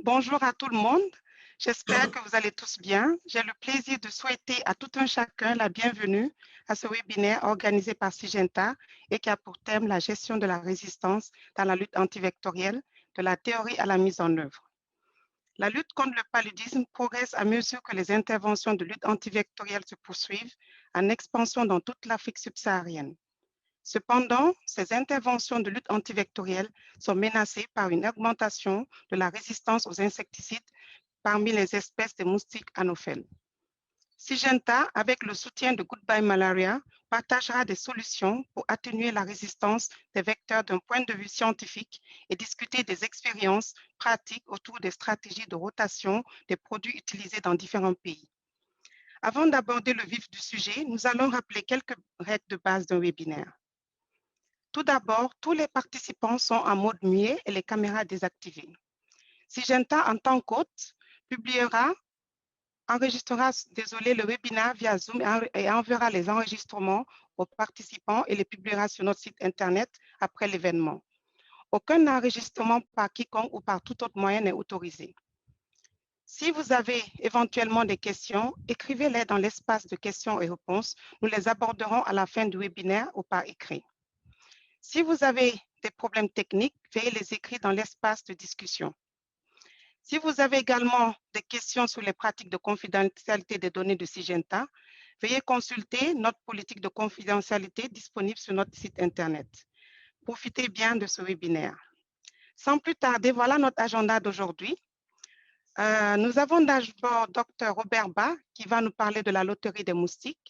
Bonjour à tout le monde. J'espère que vous allez tous bien. J'ai le plaisir de souhaiter à tout un chacun la bienvenue à ce webinaire organisé par Syngenta et qui a pour thème la gestion de la résistance dans la lutte antivectorielle, de la théorie à la mise en œuvre. La lutte contre le paludisme progresse à mesure que les interventions de lutte antivectorielle se poursuivent en expansion dans toute l'Afrique subsaharienne. Cependant, ces interventions de lutte antivectorielle sont menacées par une augmentation de la résistance aux insecticides parmi les espèces de moustiques anopheles. Syngenta, avec le soutien de Goodbye Malaria, partagera des solutions pour atténuer la résistance des vecteurs d'un point de vue scientifique et discuter des expériences pratiques autour des stratégies de rotation des produits utilisés dans différents pays. Avant d'aborder le vif du sujet, nous allons rappeler quelques règles de base d'un webinaire. Tout d'abord, tous les participants sont en mode muet et les caméras désactivées. Syngenta, en tant qu'hôte, enregistrera le webinaire via Zoom et enverra les enregistrements aux participants et les publiera sur notre site Internet après l'événement. Aucun enregistrement par quiconque ou par tout autre moyen n'est autorisé. Si vous avez éventuellement des questions, écrivez-les dans l'espace de questions et réponses. Nous les aborderons à la fin du webinaire ou par écrit. Si vous avez des problèmes techniques, veuillez les écrire dans l'espace de discussion. Si vous avez également des questions sur les pratiques de confidentialité des données de Syngenta, veuillez consulter notre politique de confidentialité disponible sur notre site Internet. Profitez bien de ce webinaire. Sans plus tarder, voilà notre agenda d'aujourd'hui. Nous avons d'abord Dr Robert Ba qui va nous parler de la loterie des moustiques,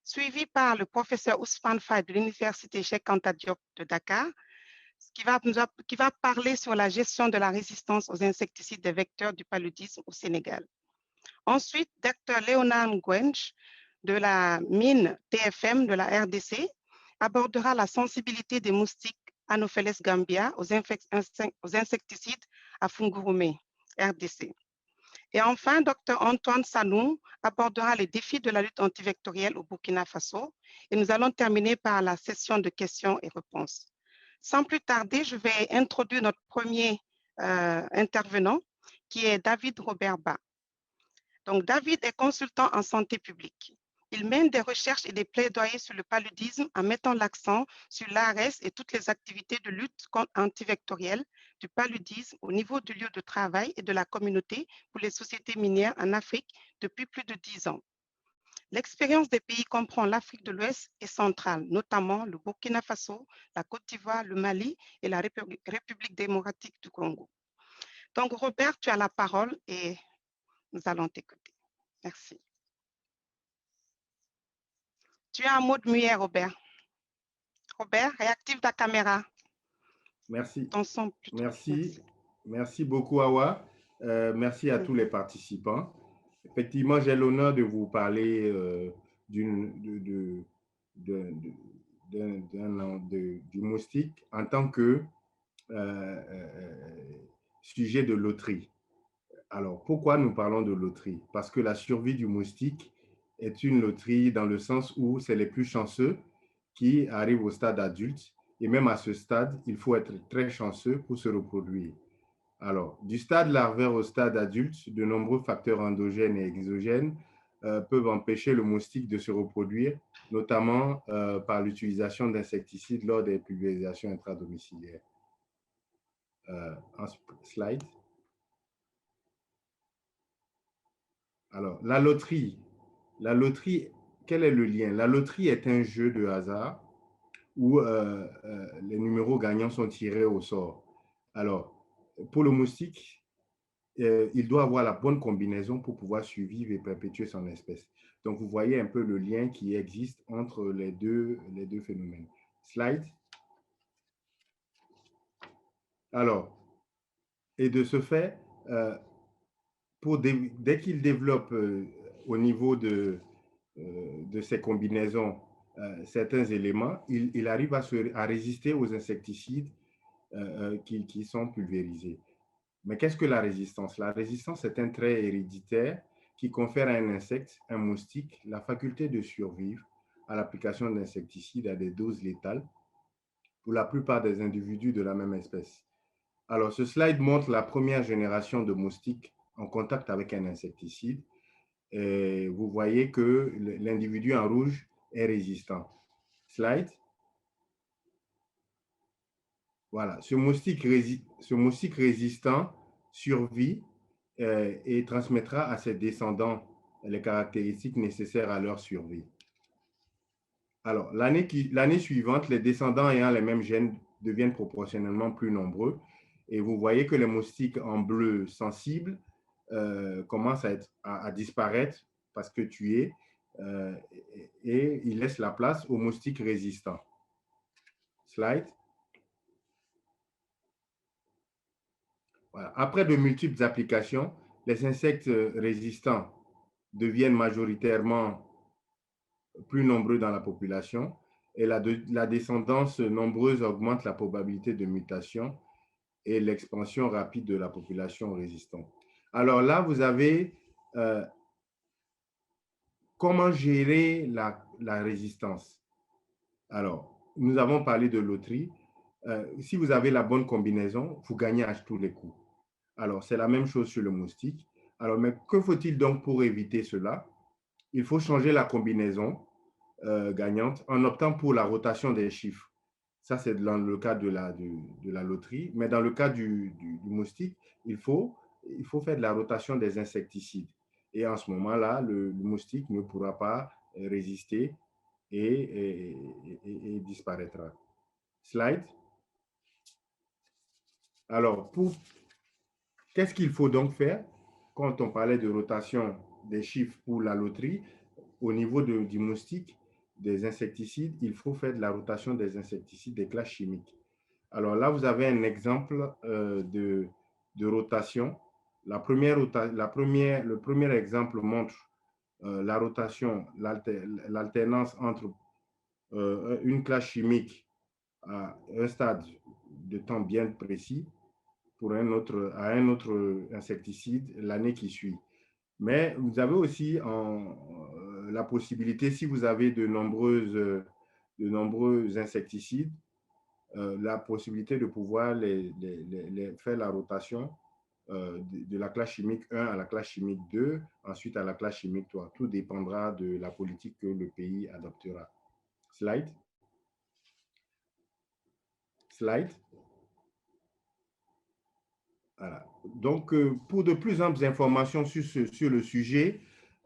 suivi par le professeur Ousmane Faye de l'Université Cheikh Anta Diop de Dakar, qui va parler sur la gestion de la résistance aux insecticides des vecteurs du paludisme au Sénégal. Ensuite, Dr Léonard Ngwench de la mine TFM de la RDC abordera la sensibilité des moustiques Anopheles gambia aux insecticides à Fungurume, RDC. Et enfin, Dr Antoine Sanou abordera les défis de la lutte antivectorielle au Burkina Faso. Et nous allons terminer par la session de questions et réponses. Sans plus tarder, je vais introduire notre premier intervenant, qui est David Robert Ba. Donc, David est consultant en santé publique. Il mène des recherches et des plaidoyers sur le paludisme en mettant l'accent sur l'ARS et toutes les activités de lutte antivectorielle du paludisme au niveau du lieu de travail et de la communauté pour les sociétés minières en Afrique depuis plus de 10 ans. L'expérience des pays comprend l'Afrique de l'Ouest et centrale, notamment le Burkina Faso, la Côte d'Ivoire, le Mali et la République démocratique du Congo. Donc, Robert, tu as la parole et nous allons t'écouter. Merci. Tu es en mode muet, Robert. Robert, réactive ta caméra. Merci. Ton son plutôt. Merci beaucoup, Awa. Merci à tous les participants. Effectivement, j'ai l'honneur de vous parler du moustique en tant que sujet de loterie. Alors, pourquoi nous parlons de loterie? Parce que la survie du moustique est une loterie dans le sens où c'est les plus chanceux qui arrivent au stade adulte. Et même à ce stade, il faut être très chanceux pour se reproduire. Alors, du stade larvaire au stade adulte, de nombreux facteurs endogènes et exogènes peuvent empêcher le moustique de se reproduire, notamment par l'utilisation d'insecticides lors des pulvérisations intradomiciliaires. Un slide. Alors, la loterie, quel est le lien? La loterie est un jeu de hasard où les numéros gagnants sont tirés au sort. Alors, pour le moustique, il doit avoir la bonne combinaison pour pouvoir survivre et perpétuer son espèce. Donc, vous voyez un peu le lien qui existe entre les deux phénomènes. Slide. Alors, et de ce fait, dès qu'il développe au niveau de ces combinaisons certains éléments, il arrive à résister aux insecticides qui sont pulvérisés. Mais qu'est-ce que la résistance? La résistance est un trait héréditaire qui confère à un insecte, un moustique, la faculté de survivre à l'application d'insecticides à des doses létales pour la plupart des individus de la même espèce. Alors, ce slide montre la première génération de moustiques en contact avec un insecticide. Et vous voyez que l'individu en rouge est résistant. Slide. Voilà, ce moustique résistant survit et transmettra à ses descendants les caractéristiques nécessaires à leur survie. Alors, l'année suivante, les descendants ayant les mêmes gènes deviennent proportionnellement plus nombreux. Et vous voyez que les moustiques en bleu sensibles commencent à disparaître parce que tués et ils laissent la place aux moustiques résistants. Slide. Voilà. Après de multiples applications, les insectes résistants deviennent majoritairement plus nombreux dans la population et la descendance nombreuse augmente la probabilité de mutation et l'expansion rapide de la population résistante. Alors là, vous avez comment gérer la résistance. Alors, nous avons parlé de loterie. Si vous avez la bonne combinaison, vous gagnez à tous les coups. Alors, c'est la même chose sur le moustique. Alors, mais que faut-il donc pour éviter cela? Il faut changer la combinaison gagnante en optant pour la rotation des chiffres. Ça, c'est dans le cas de la loterie. Mais dans le cas du moustique, il faut faire de la rotation des insecticides. Et en ce moment-là, le moustique ne pourra pas résister et disparaîtra. Slide. Alors, qu'est-ce qu'il faut donc faire quand on parlait de rotation des chiffres pour la loterie? Au niveau du moustique, des insecticides, il faut faire de la rotation des insecticides des classes chimiques. Alors là, vous avez un exemple de rotation. Le premier exemple montre la rotation, l'alternance entre une classe chimique à un stade de temps bien précis à un autre insecticide l'année qui suit. Mais vous avez aussi la possibilité, si vous avez de nombreux insecticides, la possibilité de pouvoir faire la rotation de la classe chimique 1 à la classe chimique 2, ensuite à la classe chimique 3. Tout dépendra de la politique que le pays adoptera. Slide. Slide. Voilà. Donc, pour de plus amples informations sur le sujet,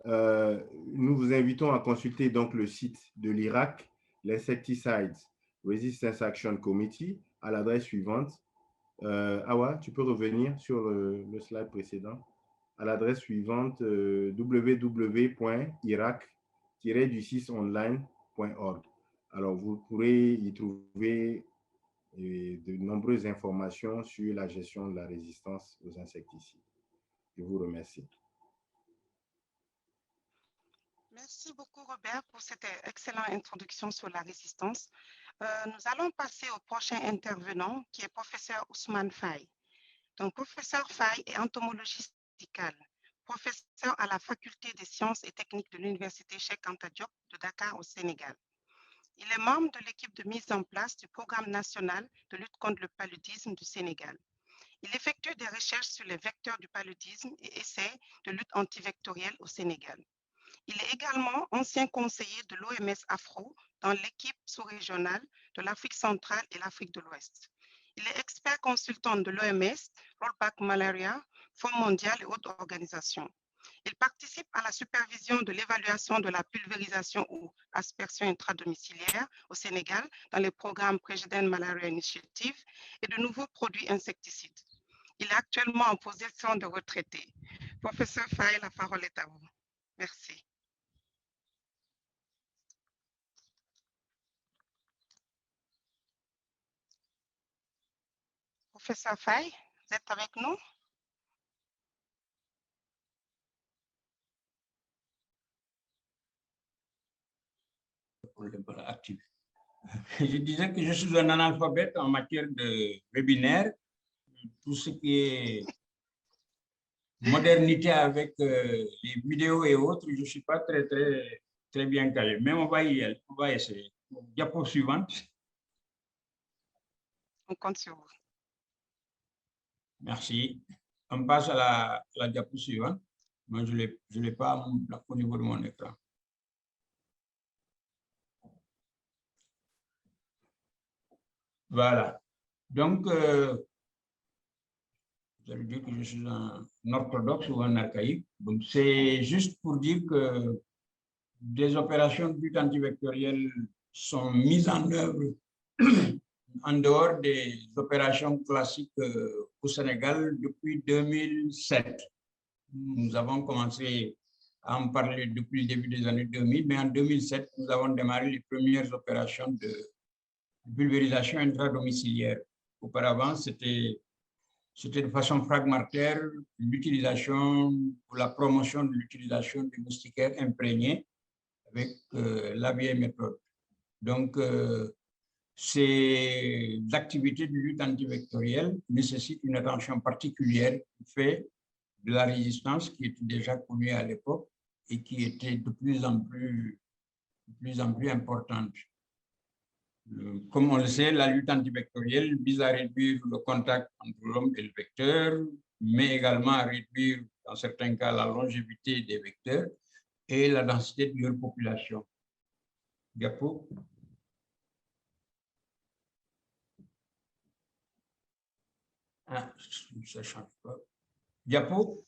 nous vous invitons à consulter donc le site de l'IRAC, l'Insecticides Resistance Action Committee, à l'adresse suivante. Awa, tu peux revenir sur le slide précédent. À l'adresse suivante, www.irac-du6online.org. Alors, vous pourrez y trouver de nombreuses informations sur la gestion de la résistance aux insecticides. Je vous remercie. Merci beaucoup, Robert, pour cette excellente introduction sur la résistance. Nous allons passer au prochain intervenant, qui est professeur Ousmane Faye. Donc, professeur Faye est entomologiste médical, professeur à la faculté des sciences et techniques de l'université Cheikh Anta Diop de Dakar au Sénégal. Il est membre de l'équipe de mise en place du programme national de lutte contre le paludisme du Sénégal. Il effectue des recherches sur les vecteurs du paludisme et essaie de lutte antivectorielle au Sénégal. Il est également ancien conseiller de l'OMS Afro dans l'équipe sous-régionale de l'Afrique centrale et l'Afrique de l'Ouest. Il est expert consultant de l'OMS, Rollback Malaria, Fonds mondial et autres organisations. Il participe à la supervision de l'évaluation de la pulvérisation ou aspersion intradomiciliaire au Sénégal dans les programmes President Malaria Initiative et de nouveaux produits insecticides. Il est actuellement en position de retraité. Professeur Faye, la parole est à vous. Merci. Professeur Faye, vous êtes avec nous? Je disais que je suis un analphabète en matière de webinaire, tout ce qui est modernité avec les vidéos et autres, je ne suis pas très bien calé, mais on va essayer. Diapo suivante. On compte sur vous. Merci. On passe à la diapo suivante. Moi, je ne l'ai pas au niveau de mon écran. Voilà. Donc, vous allez dire que je suis un orthodoxe ou un archaïque. Donc, c'est juste pour dire que des opérations de lutte antivectorielle sont mises en œuvre en dehors des opérations classiques au Sénégal depuis 2007. Nous avons commencé à en parler depuis le début des années 2000, mais en 2007, nous avons démarré les premières opérations de pulvérisation intradomiciliaire. Auparavant, c'était de façon fragmentaire l'utilisation ou la promotion de l'utilisation des moustiquaires imprégnés avec la vieille méthode. Donc, ces activités de lutte antivectorielle nécessitent une attention particulière du fait de la résistance qui était déjà connue à l'époque et qui était de plus en plus importante. Comme on le sait, la lutte antivectorielle vise à réduire le contact entre l'homme et le vecteur, mais également à réduire, dans certains cas, la longévité des vecteurs et la densité de leur population. Diapo. Ah, ça ne change pas. Diapo.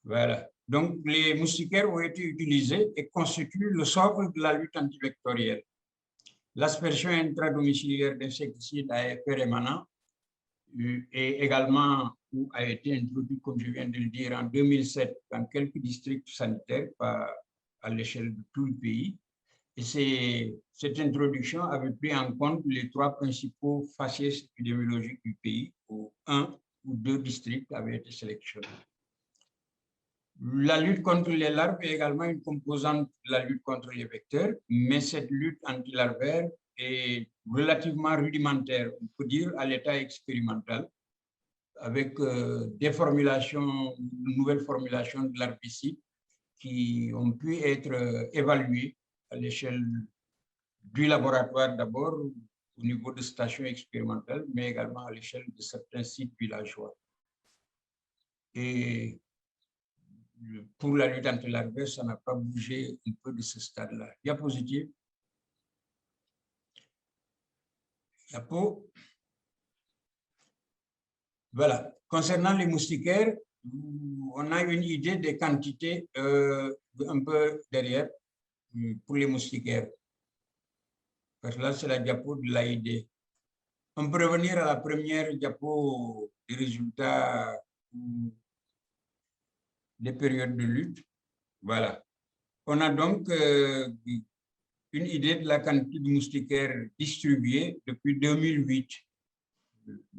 Voilà. Donc, les moustiquaires ont été utilisés et constituent le socle de la lutte antivectorielle. L'aspersion intradomiciliaire d'insecticides à effet rémanent et également a été introduit, comme je viens de le dire, en 2007 dans quelques districts sanitaires, pas à l'échelle de tout le pays. Et cette introduction avait pris en compte les trois principaux faciès épidémiologiques du pays, où un ou deux districts avaient été sélectionnés. La lutte contre les larves est également une composante de la lutte contre les vecteurs, mais cette lutte antilarvaire est relativement rudimentaire, on peut dire à l'état expérimental, avec des formulations, de nouvelles formulations de l'herbicide qui ont pu être évaluées à l'échelle du laboratoire d'abord, au niveau de stations expérimentales, mais également à l'échelle de certains sites villageois. Et pour la lutte antilarvaire, ça n'a pas bougé un peu de ce stade-là. Diapositive. Diapo. Voilà. Concernant les moustiquaires, on a une idée des quantités un peu derrière pour les moustiquaires. Parce que là, c'est la diapo de l'AID. On peut revenir à la première diapo des résultats des périodes de lutte. Voilà. On a donc une idée de la quantité de moustiquaires distribués depuis 2008.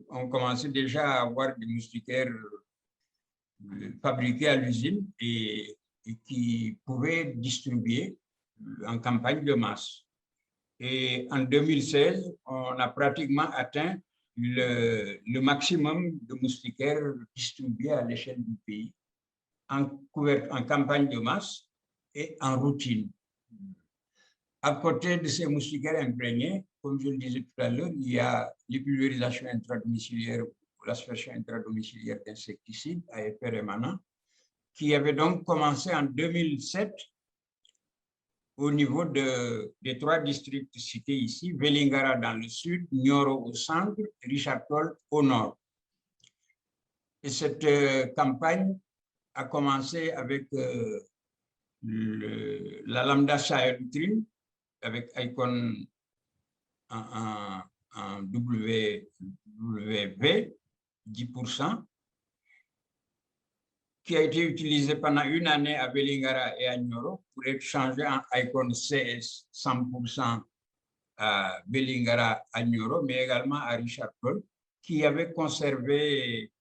On commençait déjà à avoir des moustiquaires fabriqués à l'usine et qui pouvaient distribuer en campagne de masse. Et en 2016, on a pratiquement atteint le maximum de moustiquaires distribués à l'échelle du pays en campagne de masse et en routine. À côté de ces moustiquaires imprégnés, comme je le disais tout à l'heure, il y a les pulvérisations intradomiciliaires ou l'aspersion intradomiciliaire d'insecticides à effet rémanent, qui avait donc commencé en 2007 au niveau des trois districts cités ici, Vélingara dans le sud, Nioro au centre, Richard Toll au nord. Et cette campagne a commencé avec la lambda Sahel-Trim, avec Icon en WV 10%, qui a été utilisé pendant une année à Vélingara et à Nioro pour être changé en Icon CS 100% à Vélingara, à Nioro, mais également à Richard Toll, qui avait conservé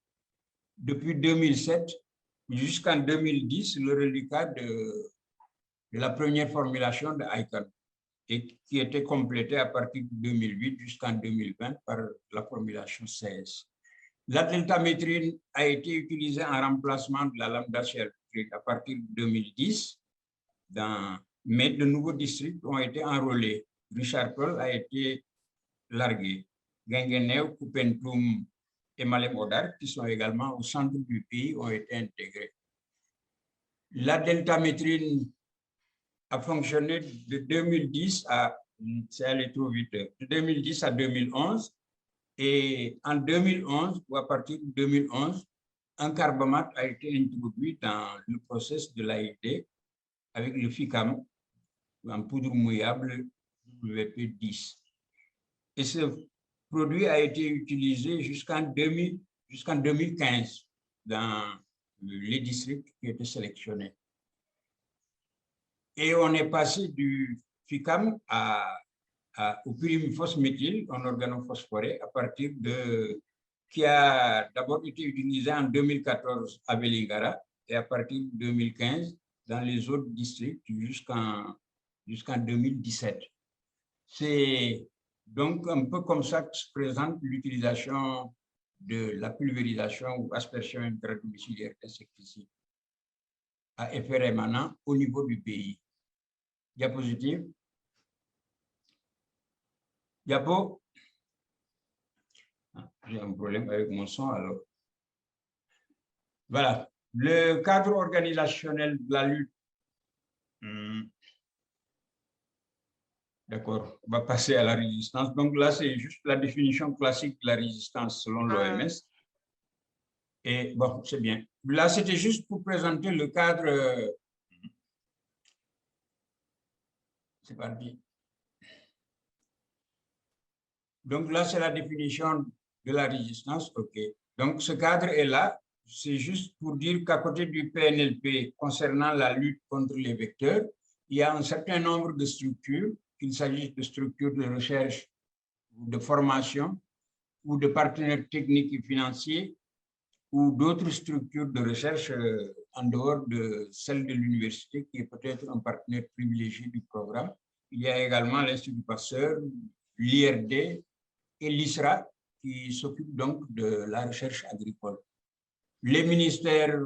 depuis 2007 jusqu'en 2010 le reliquat de la première formulation de Icon, et qui était complété à partir de 2008 jusqu'en 2020 par la formulation 16. La deltamétrine a été utilisée en remplacement de la lambda Sahel-Trim à partir de 2010, mais de nouveaux districts ont été enrôlés. Richard Toll a été largué. Guinguinéo, Koupentoum et Malem Hodar, qui sont également au centre du pays, ont été intégrés. La deltamétrine a fonctionné de 2010 à, c'est allé trop vite, de 2010 à 2011. Et en 2011, ou à partir de 2011, un carbamate a été introduit dans le processus de l'AID avec le FICAM en poudre mouillable WP10. Et ce produit a été utilisé jusqu'en 2015 dans les districts qui étaient sélectionnés. Et on est passé du FICAM au pyrimphosméthyl, un organophosphoré, à partir de, qui a d'abord été utilisé en 2014 à Vélingara et à partir de 2015 dans les autres districts jusqu'en 2017. C'est donc un peu comme ça que se présente l'utilisation de la pulvérisation ou aspersion intradomiciliaire d'insecticides à effet rémanent au niveau du pays. Diapositive. Diapo. J'ai un problème avec mon son alors. Voilà. Le cadre organisationnel de la lutte. D'accord, on va passer à la résistance. Donc là, c'est juste la définition classique de la résistance selon l'OMS. Et bon, c'est bien. Là, c'était juste pour présenter le cadre. C'est parti. Donc là, c'est la définition de la résistance. OK. Donc ce cadre est là. C'est juste pour dire qu'à côté du PNLP concernant la lutte contre les vecteurs, il y a un certain nombre de structures, qu'il s'agisse de structures de recherche, de formation, ou de partenaires techniques et financiers, ou d'autres structures de recherche en dehors de celle de l'université, qui est peut-être un partenaire privilégié du programme. Il y a également l'Institut Pasteur, l'IRD et l'ISRA, qui s'occupent donc de la recherche agricole. Les ministères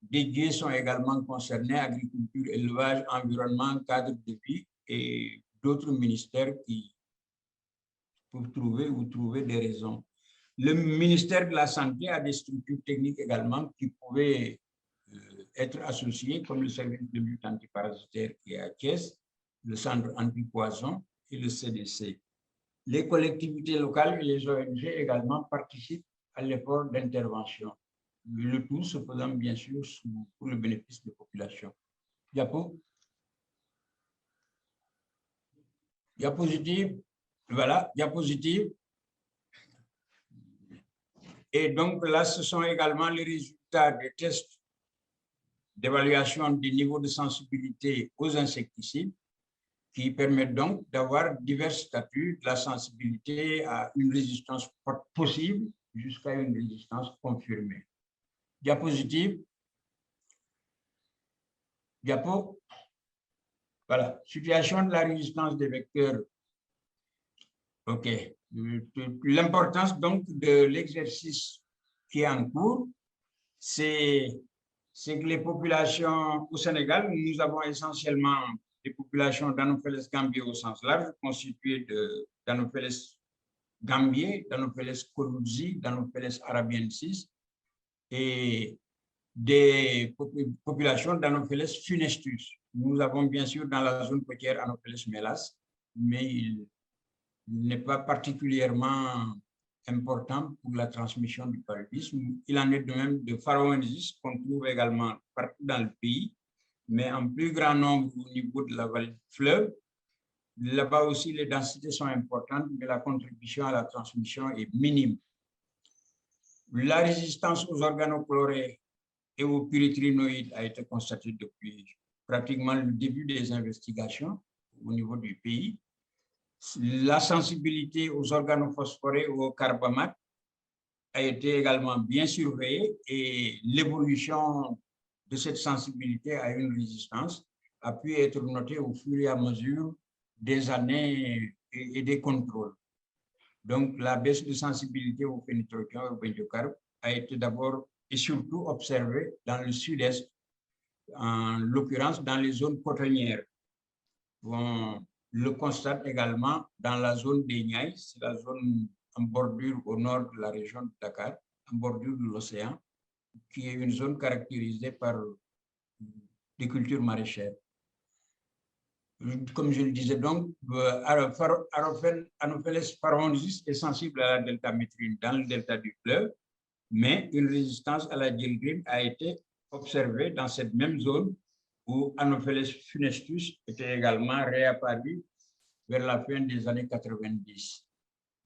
dédiés sont également concernés, agriculture, élevage, environnement, cadre de vie, et d'autres ministères qui peuvent trouver des raisons. Le ministère de la Santé a des structures techniques également qui pouvaient être associées, comme le service de lutte antiparasitaire qui est à Thiès, le centre antipoison et le CDC. Les collectivités locales et les ONG également participent à l'effort d'intervention. Le tout se faisant bien sûr pour le bénéfice des populations. Diapo. Diapositive. Voilà, diapositive. Et donc là, ce sont également les résultats des tests d'évaluation des niveaux de sensibilité aux insecticides qui permettent donc d'avoir divers statuts de la sensibilité à une résistance possible jusqu'à une résistance confirmée. Diapositive. Diapo. Voilà, situation de la résistance des vecteurs. OK. L'importance donc de l'exercice qui est en cours, c'est que les populations au Sénégal, nous avons essentiellement des populations d'Anopheles gambier au sens large, constituées d'Anopheles gambier, d'Anopheles coluzi, d'Anopheles arabiensis et des populations d'Anopheles funestus. Nous avons bien sûr dans la zone côtière Anopheles melas, mais il n'est pas particulièrement important pour la transmission du paludisme. Il en est de même de Pharaoensis qu'on trouve également partout dans le pays, mais en plus grand nombre au niveau de la vallée du fleuve. Là-bas aussi, les densités sont importantes, mais la contribution à la transmission est minime. La résistance aux organochlorés et aux pyréthrinoïdes a été constatée depuis pratiquement le début des investigations au niveau du pays. La sensibilité aux organophosphorés ou aux carbamates a été également bien surveillée et l'évolution de cette sensibilité à une résistance a pu être notée au fur et à mesure des années et des contrôles. Donc, la baisse de sensibilité au phénitrodion et au benziocarbe a été d'abord et surtout observée dans le sud-est, en l'occurrence dans les zones cotonnières. On le constate également dans la zone des Niayes, c'est la zone en bordure au nord de la région de Dakar, en bordure de l'océan, qui est une zone caractérisée par des cultures maraîchères. Comme je le disais donc, Anopheles pharonsis est sensible à la deltamétrine dans le delta du fleuve, mais une résistance à la dielgrine a été observée dans cette même zone où Anopheles funestus était également réapparu vers la fin des années 90.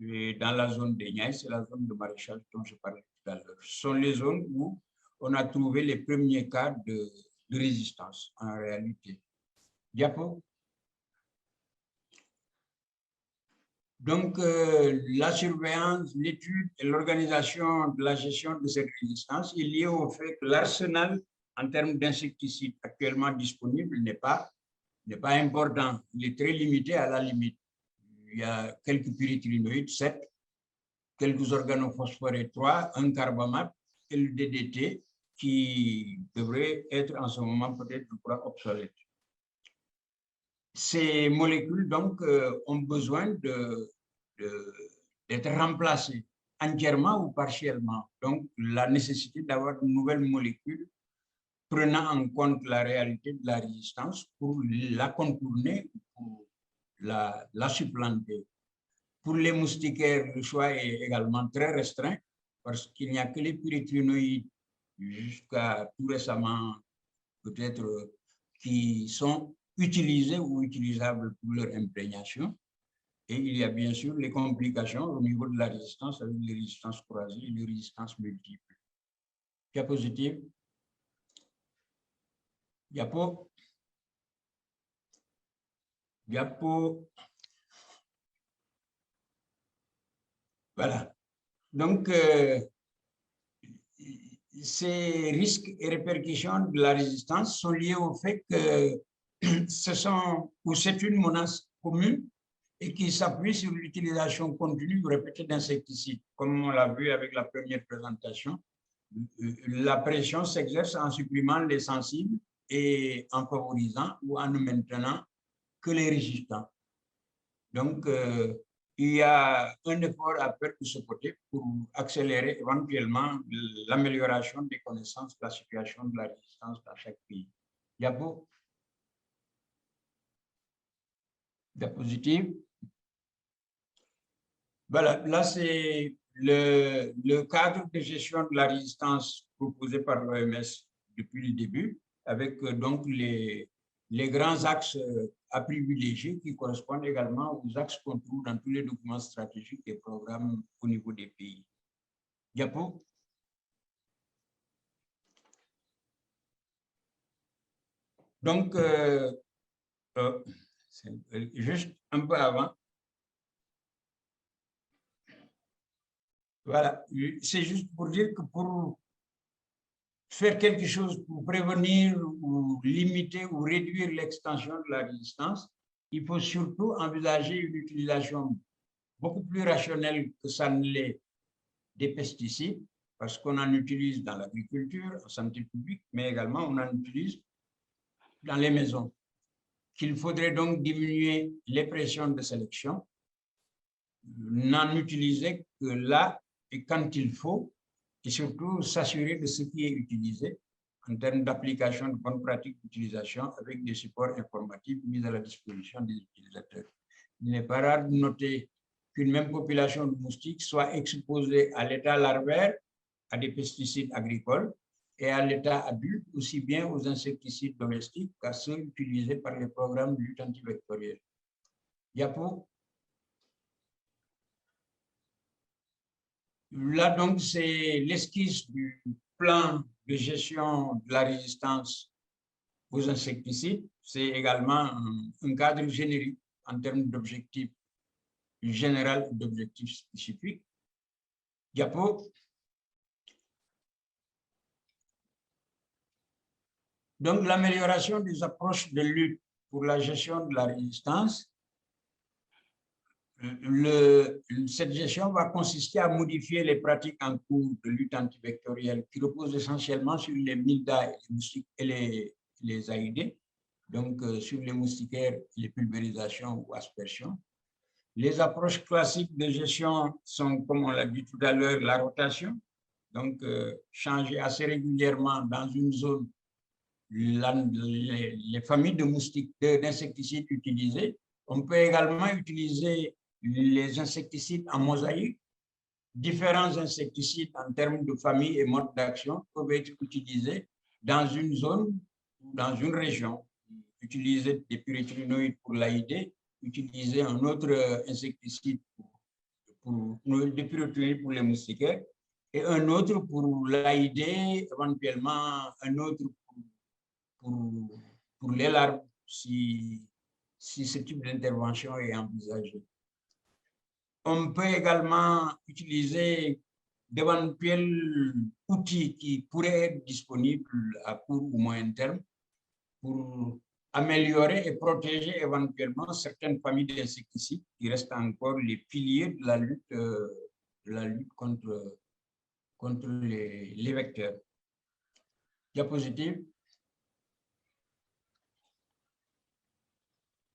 Et dans la zone des Niayes, c'est la zone de maraîchage dont je parlais tout à l'heure. Ce sont les zones où on a trouvé les premiers cas de résistance en réalité. Diapo. Donc, la surveillance, l'étude et l'organisation de la gestion de cette résistance est liée au fait que l'arsenal en termes d'insecticides actuellement disponible n'est pas important. Il est très limité à la limite. Il y a quelques pyrithylinoïdes, 7, quelques organophosphorés, 3, un carbamate et le DDT qui devrait être en ce moment peut-être, je crois, obsolète. Ces molécules, donc, ont besoin d'être remplacées entièrement ou partiellement. Donc, la nécessité d'avoir de nouvelles molécules prenant en compte la réalité de la résistance pour la contourner, pour la supplanter. Pour les moustiquaires, le choix est également très restreint parce qu'il n'y a que les pyrithylinoïdes jusqu'à tout récemment, peut-être, qui sont utilisés ou utilisables pour leur imprégnation. Et il y a bien sûr les complications au niveau de la résistance avec les résistances croisées et les résistances multiples. Diapositive. Diapo. Diapo. Voilà. Donc, ces risques et répercussions de la résistance sont liés au fait que c'est une menace commune et qui s'appuie sur l'utilisation continue ou répétée d'insecticides. Comme on l'a vu avec la première présentation, la pression s'exerce en supprimant les sensibles et en favorisant ou en ne maintenant que les résistants. Donc, il y a un effort à faire de ce côté pour accélérer éventuellement l'amélioration des connaissances de la situation de la résistance dans chaque pays. Diapo. Diapositive. Voilà, là c'est le cadre de gestion de la résistance proposé par l'OMS depuis le début, avec donc les grands axes à privilégier qui correspondent également aux axes qu'on trouve dans tous les documents stratégiques et programmes au niveau des pays. Diapo. Donc, juste un peu avant. Voilà, c'est juste pour dire que pour faire quelque chose pour prévenir ou limiter ou réduire l'extension de la résistance, il faut surtout envisager une utilisation beaucoup plus rationnelle que ça ne l'est des pesticides, parce qu'on en utilise dans l'agriculture, en santé publique, mais également on en utilise dans les maisons. Qu'il faudrait donc diminuer les pressions de sélection, n'en utiliser que là et quand il faut, et surtout s'assurer de ce qui est utilisé en termes d'application de bonnes pratiques d'utilisation avec des supports informatifs mis à la disposition des utilisateurs. Il n'est pas rare de noter qu'une même population de moustiques soit exposée à l'état larvaire, à des pesticides agricoles, et à l'état adulte, aussi bien aux insecticides domestiques qu'à ceux utilisés par les programmes de lutte antivectorielle. Diapo. Là, donc, c'est l'esquisse du plan de gestion de la résistance aux insecticides. C'est également un cadre générique en termes d'objectifs généraux et d'objectifs spécifiques. Diapo. Donc, l'amélioration des approches de lutte pour la gestion de la résistance, cette gestion va consister à modifier les pratiques en cours de lutte antivectorielle qui reposent essentiellement sur les mildias et les aïdés, donc sur les moustiquaires, les pulvérisations ou aspersions. Les approches classiques de gestion sont, comme on l'a dit tout à l'heure, la rotation, donc changer assez régulièrement dans une zone les familles de moustiques, d'insecticides utilisés. On peut également utiliser les insecticides en mosaïque. Différents insecticides en termes de famille et mode d'action peuvent être utilisés dans une zone ou dans une région. Utiliser des pyrétrinoïdes pour l'AID, utiliser un autre insecticide des pyrétrinoïdes pour les moustiquaires et un autre pour l'AID, éventuellement un autre pour les larves si ce type d'intervention est envisagé. On peut également utiliser d'éventuels outils qui pourraient être disponibles à court ou moyen terme pour améliorer et protéger éventuellement certaines familles d'insecticides qui restent encore les piliers de la lutte contre les vecteurs. Diapositive.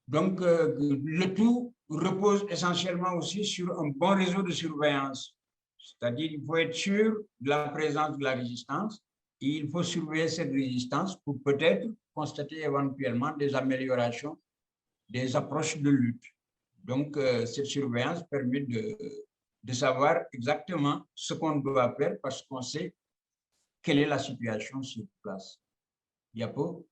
Donc, le tout repose essentiellement aussi sur un bon réseau de surveillance. C'est-à-dire qu'il faut être sûr de la présence de la résistance et il faut surveiller cette résistance pour peut-être constater éventuellement des améliorations des approches de lutte. Donc, cette surveillance permet de savoir exactement ce qu'on doit faire parce qu'on sait quelle est la situation sur place. Diapo.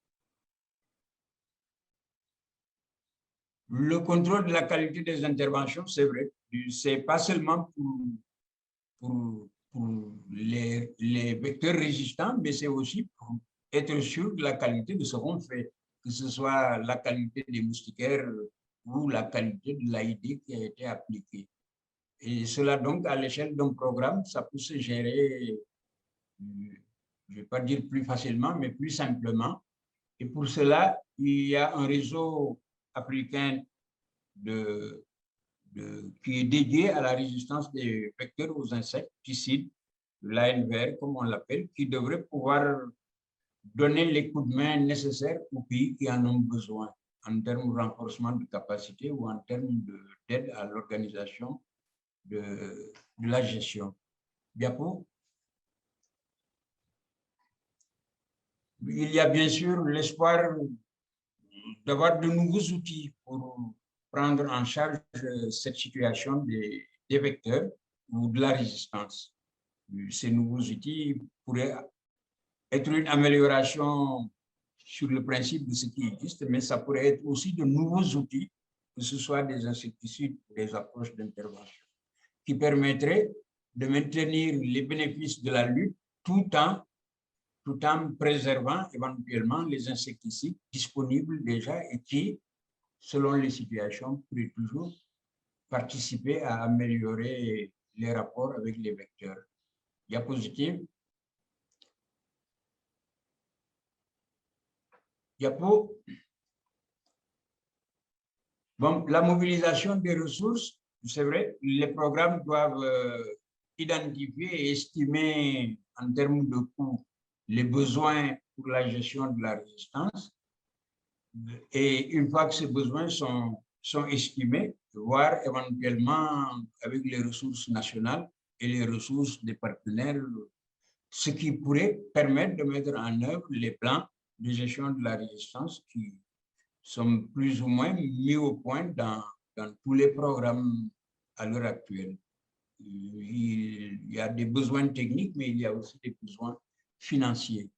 Le contrôle de la qualité des interventions, c'est vrai, c'est pas seulement pour les vecteurs résistants, mais c'est aussi pour être sûr de la qualité de ce qu'on fait, que ce soit la qualité des moustiquaires ou la qualité de l'AID qui a été appliquée. Et cela donc, à l'échelle d'un programme, ça peut se gérer, je ne vais pas dire plus facilement, mais plus simplement. Et pour cela, il y a un réseau africain qui est dédié à la résistance des vecteurs aux insecticides, l'ANVR comme on l'appelle, qui devrait pouvoir donner les coups de main nécessaires aux pays qui en ont besoin en termes de renforcement de capacité ou en termes d'aide à l'organisation de la gestion. Diapo. Il y a bien sûr l'espoir d'avoir de nouveaux outils pour prendre en charge cette situation des vecteurs ou de la résistance. Ces nouveaux outils pourraient être une amélioration sur le principe de ce qui existe, mais ça pourrait être aussi de nouveaux outils, que ce soit des insecticides ou des approches d'intervention, qui permettraient de maintenir les bénéfices de la lutte tout en préservant éventuellement les insecticides disponibles déjà et qui, selon les situations, pourraient toujours participer à améliorer les rapports avec les vecteurs. Diapositive. Diapo. Bon, la mobilisation des ressources, c'est vrai, les programmes doivent identifier et estimer en termes de coûts les besoins pour la gestion de la résistance. Et une fois que ces besoins sont estimés, voir éventuellement avec les ressources nationales et les ressources des partenaires, ce qui pourrait permettre de mettre en œuvre les plans de gestion de la résistance qui sont plus ou moins mis au point dans tous les programmes à l'heure actuelle. Il y a des besoins techniques, mais il y a aussi des besoins financiers.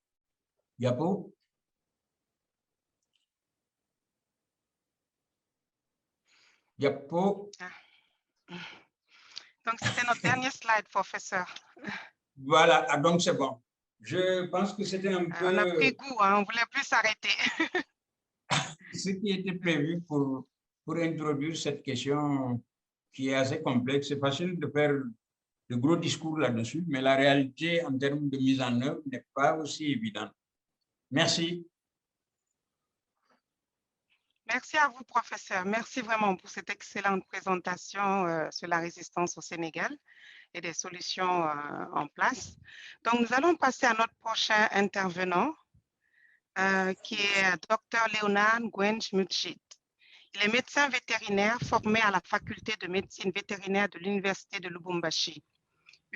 Diapo. Diapo. Donc, c'était notre dernier slide, professeur. Voilà, donc c'est bon. Je pense que c'était un peu... On a pris goût, hein, on ne voulait plus s'arrêter. Ce qui était prévu pour introduire cette question qui est assez complexe. C'est facile de faire de gros discours là-dessus, mais la réalité en termes de mise en œuvre n'est pas aussi évidente. Merci. Merci à vous, professeur. Merci vraiment pour cette excellente présentation sur la résistance au Sénégal et des solutions en place. Donc, nous allons passer à notre prochain intervenant, qui est Dr Léonard Nguyen-Mutchit. Il est médecin vétérinaire formé à la faculté de médecine vétérinaire de l'Université de Lubumbashi.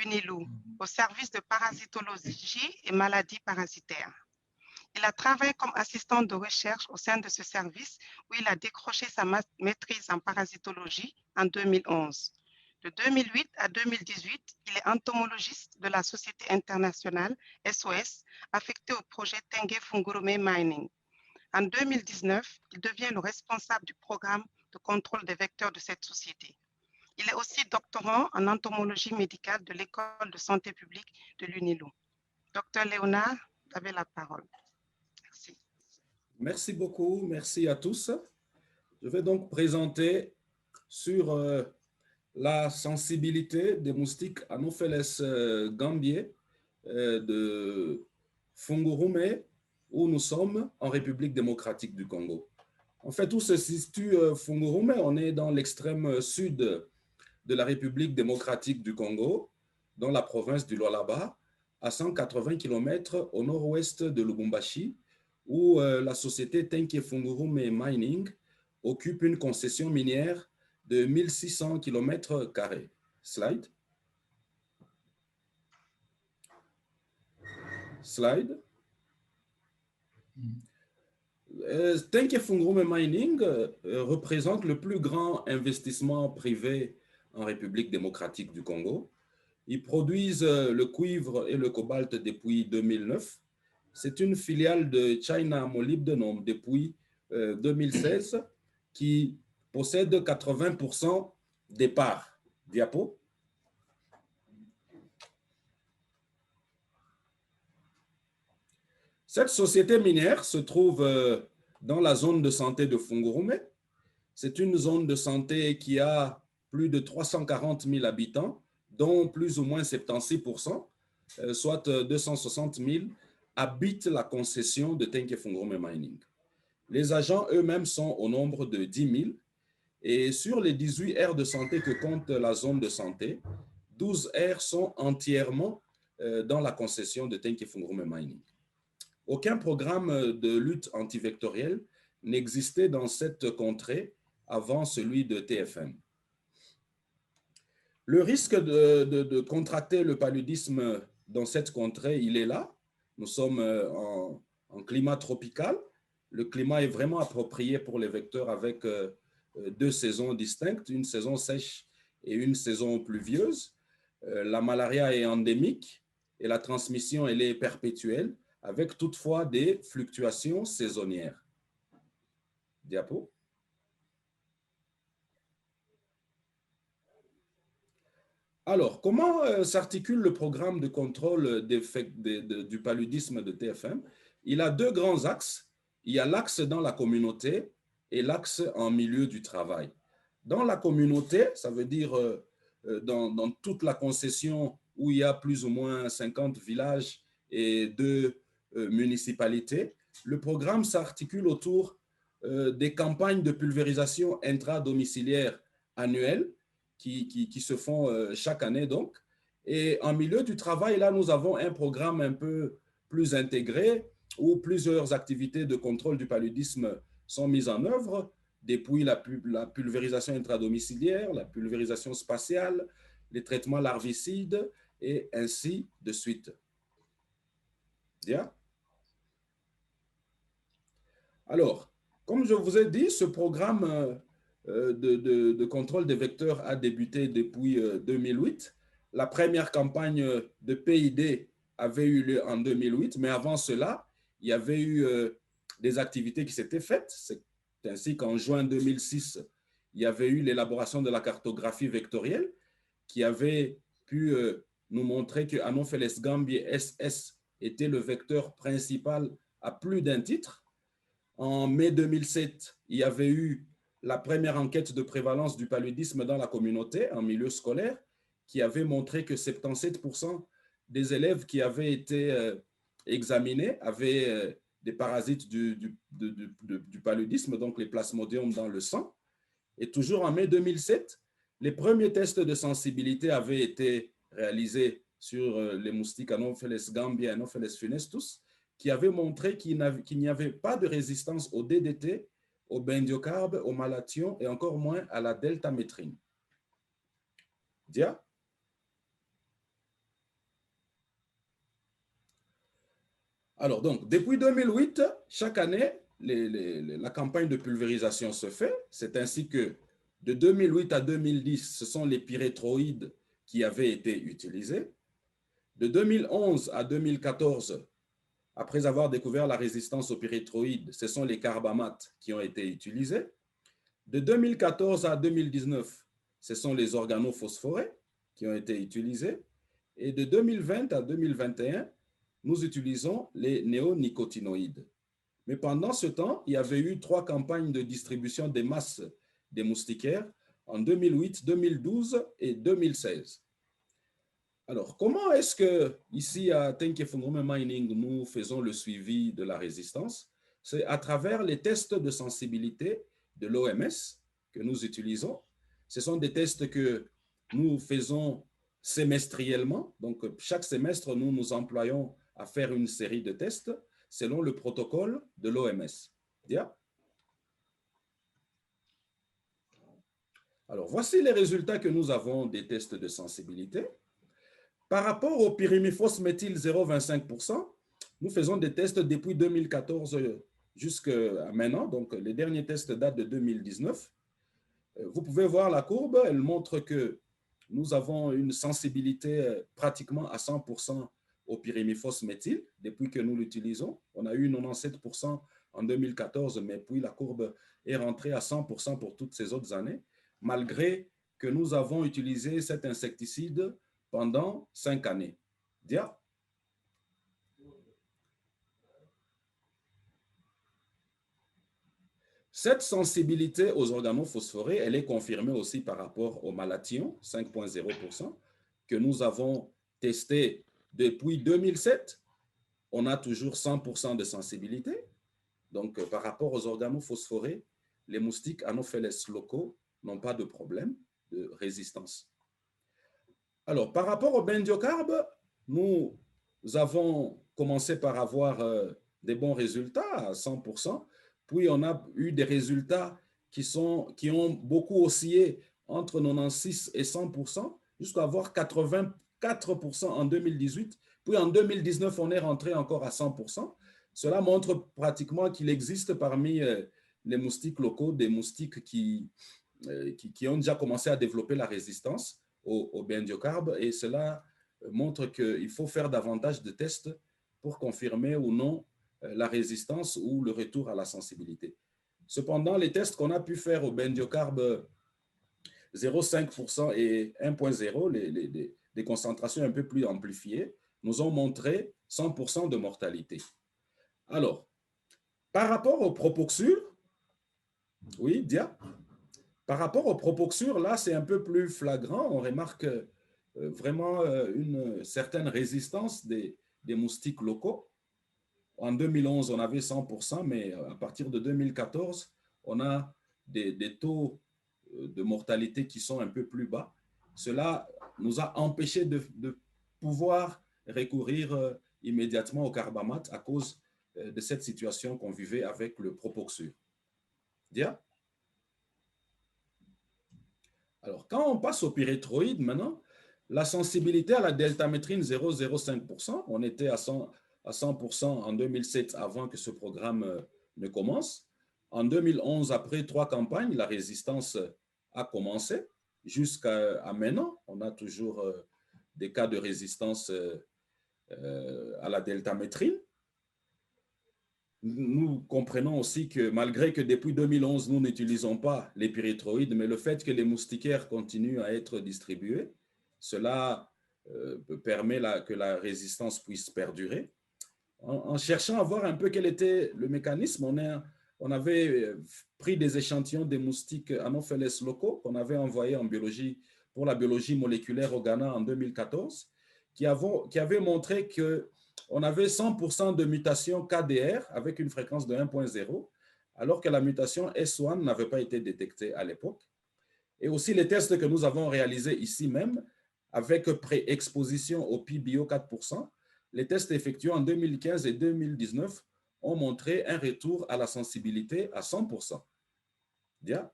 UNILOU, au service de parasitologie et maladies parasitaires. Il a travaillé comme assistant de recherche au sein de ce service où il a décroché sa maîtrise en parasitologie en 2011. De 2008 à 2018, il est entomologiste de la Société internationale SOS, affecté au projet Tengue Fungurume Mining. En 2019, il devient le responsable du programme de contrôle des vecteurs de cette société. Il est aussi doctorant en entomologie médicale de l'École de santé publique de l'UNILOU. Docteur Léonard, vous avez la parole. Merci. Merci beaucoup, merci à tous. Je vais donc présenter sur la sensibilité des moustiques Anopheles gambiae de Fungurume, où nous sommes en République démocratique du Congo. En fait, où se situe Fungurume? On est dans l'extrême sud de la République démocratique du Congo, dans la province du Lualaba, à 180 km au nord-ouest de Lubumbashi, où la société Tenke Fungurume Mining occupe une concession minière de 1600 km². Slide. Slide. Tenke Fungurume Mining représente le plus grand investissement privé en République démocratique du Congo. Ils produisent le cuivre et le cobalt depuis 2009. C'est une filiale de China Molybdenum depuis 2016 qui possède 80% des parts. Diapo. Cette société minière se trouve dans la zone de santé de Fungurume. C'est une zone de santé qui a plus de 340 000 habitants, dont plus ou moins 76%, soit 260 000, habitent la concession de Tenke Fungurume Mining. Les agents eux-mêmes sont au nombre de 10 000. Et sur les 18 aires de santé que compte la zone de santé, 12 aires sont entièrement dans la concession de Tenke Fungurume Mining. Aucun programme de lutte antivectorielle n'existait dans cette contrée avant celui de TFM. Le risque de contracter le paludisme dans cette contrée, il est là. Nous sommes en climat tropical. Le climat est vraiment approprié pour les vecteurs avec deux saisons distinctes, une saison sèche et une saison pluvieuse. La malaria est endémique et la transmission, elle est perpétuelle, avec toutefois des fluctuations saisonnières. Diapo. Alors, comment s'articule le programme de contrôle du paludisme de TFM? Il a deux grands axes. Il y a l'axe dans la communauté et l'axe en milieu du travail. Dans la communauté, ça veut dire dans toute la concession où il y a plus ou moins 50 villages et 2 municipalités, le programme s'articule autour des campagnes de pulvérisation intra-domiciliaire annuelles qui se font chaque année donc. Et en milieu du travail, là, nous avons un programme un peu plus intégré où plusieurs activités de contrôle du paludisme sont mises en œuvre, depuis la pulvérisation intradomiciliaire, la pulvérisation spatiale, les traitements larvicides et ainsi de suite. Bien. Alors, comme je vous ai dit, ce programme de contrôle des vecteurs a débuté depuis 2008. La première campagne de PID avait eu lieu en 2008, mais avant cela, il y avait eu des activités qui s'étaient faites. C'est ainsi qu'en juin 2006, il y avait eu l'élaboration de la cartographie vectorielle qui avait pu nous montrer que Anopheles gambiae SS était le vecteur principal à plus d'un titre. En mai 2007, il y avait eu la première enquête de prévalence du paludisme dans la communauté, en milieu scolaire, qui avait montré que 77% des élèves qui avaient été examinés avaient des parasites du paludisme, donc les plasmodiums dans le sang. Et toujours en mai 2007, les premiers tests de sensibilité avaient été réalisés sur les moustiques Anopheles gambiae et Anopheles funestus, qui avaient montré qu'il n'y avait pas de résistance au DDT, au bendiocarbe, au malathion et encore moins à la deltamétrine. Dia. Alors, donc, depuis 2008, chaque année, la campagne de pulvérisation se fait. C'est ainsi que de 2008 à 2010, ce sont les pyréthroïdes qui avaient été utilisés. De 2011 à 2014, après avoir découvert la résistance aux pyréthroïdes, ce sont les carbamates qui ont été utilisés. De 2014 à 2019, ce sont les organophosphorés qui ont été utilisés. Et de 2020 à 2021, nous utilisons les néonicotinoïdes. Mais pendant ce temps, il y avait eu 3 campagnes de distribution des masses des moustiquaires en 2008, 2012 et 2016. Alors, comment est-ce que ici à Tenkefungurume Mining, nous faisons le suivi de la résistance? C'est à travers les tests de sensibilité de l'OMS que nous utilisons. Ce sont des tests que nous faisons semestriellement. Donc, chaque semestre, nous nous employons à faire une série de tests selon le protocole de l'OMS. Yeah. Alors, voici les résultats que nous avons des tests de sensibilité. Par rapport au pyrimifos méthyle 0,25%, nous faisons des tests depuis 2014 jusqu'à maintenant. Donc, les derniers tests datent de 2019. Vous pouvez voir la courbe, elle montre que nous avons une sensibilité pratiquement à 100% au pyrimifos méthyle depuis que nous l'utilisons. On a eu 97% en 2014, mais puis la courbe est rentrée à 100% pour toutes ces autres années, malgré que nous avons utilisé cet insecticide pendant 5 années. Dia. Cette sensibilité aux organophosphorés, elle est confirmée aussi par rapport au malathion, 5,0%, que nous avons testé depuis 2007. On a toujours 100% de sensibilité. Donc, par rapport aux organophosphorés, les moustiques Anopheles locaux n'ont pas de problème de résistance. Alors, par rapport au bendiocarbe, nous avons commencé par avoir des bons résultats à 100%. Puis, on a eu des résultats qui ont beaucoup oscillé entre 96 et 100%, jusqu'à avoir 84% en 2018. Puis, en 2019, on est rentré encore à 100%. Cela montre pratiquement qu'il existe parmi les moustiques locaux des moustiques qui ont déjà commencé à développer la résistance au bendiocarbe, et cela montre qu'il faut faire davantage de tests pour confirmer ou non la résistance ou le retour à la sensibilité. Cependant, les tests qu'on a pu faire au bendiocarbe 0,5% et 1,0, des concentrations un peu plus amplifiées, nous ont montré 100% de mortalité. Alors, par rapport au propoxure, oui, Dia? Par rapport au propoxure, là, c'est un peu plus flagrant. On remarque vraiment une certaine résistance des moustiques locaux. En 2011, on avait 100%, mais à partir de 2014, on a des taux de mortalité qui sont un peu plus bas. Cela nous a empêché de pouvoir recourir immédiatement au carbamate à cause de cette situation qu'on vivait avec le propoxure. Dia? Alors, quand on passe au pyréthroïde maintenant, la sensibilité à la deltamétrine 0,05%, on était à 100% en 2007 avant que ce programme ne commence. En 2011, après 3 campagnes, la résistance a commencé. Jusqu'à maintenant, on a toujours des cas de résistance à la deltamétrine. Nous comprenons aussi que malgré que depuis 2011, nous n'utilisons pas les pyréthroïdes, mais le fait que les moustiquaires continuent à être distribués, cela permet que la résistance puisse perdurer. En cherchant à voir un peu quel était le mécanisme, on avait pris des échantillons des moustiques Anopheles locaux qu'on avait envoyés en biologie pour la biologie moléculaire au Ghana en 2014, qui avaient montré que on avait 100% de mutation KDR avec une fréquence de 1.0, alors que la mutation S1 n'avait pas été détectée à l'époque. Et aussi les tests que nous avons réalisés ici même, avec pré-exposition au PBio 4%, les tests effectués en 2015 et 2019 ont montré un retour à la sensibilité à 100%. Dia?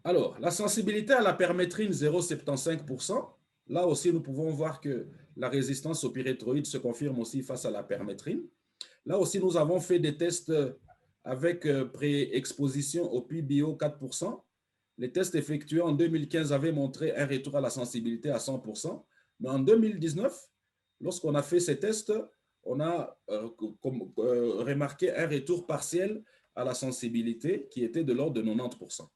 Alors, la sensibilité à la permétrine, 0,75%. Là aussi, nous pouvons voir que la résistance au pyréthroïde se confirme aussi face à la permétrine. Là aussi, nous avons fait des tests avec pré-exposition au PBO 4%. Les tests effectués en 2015 avaient montré un retour à la sensibilité à 100%. Mais en 2019, lorsqu'on a fait ces tests, on a remarqué un retour partiel à la sensibilité qui était de l'ordre de 90%.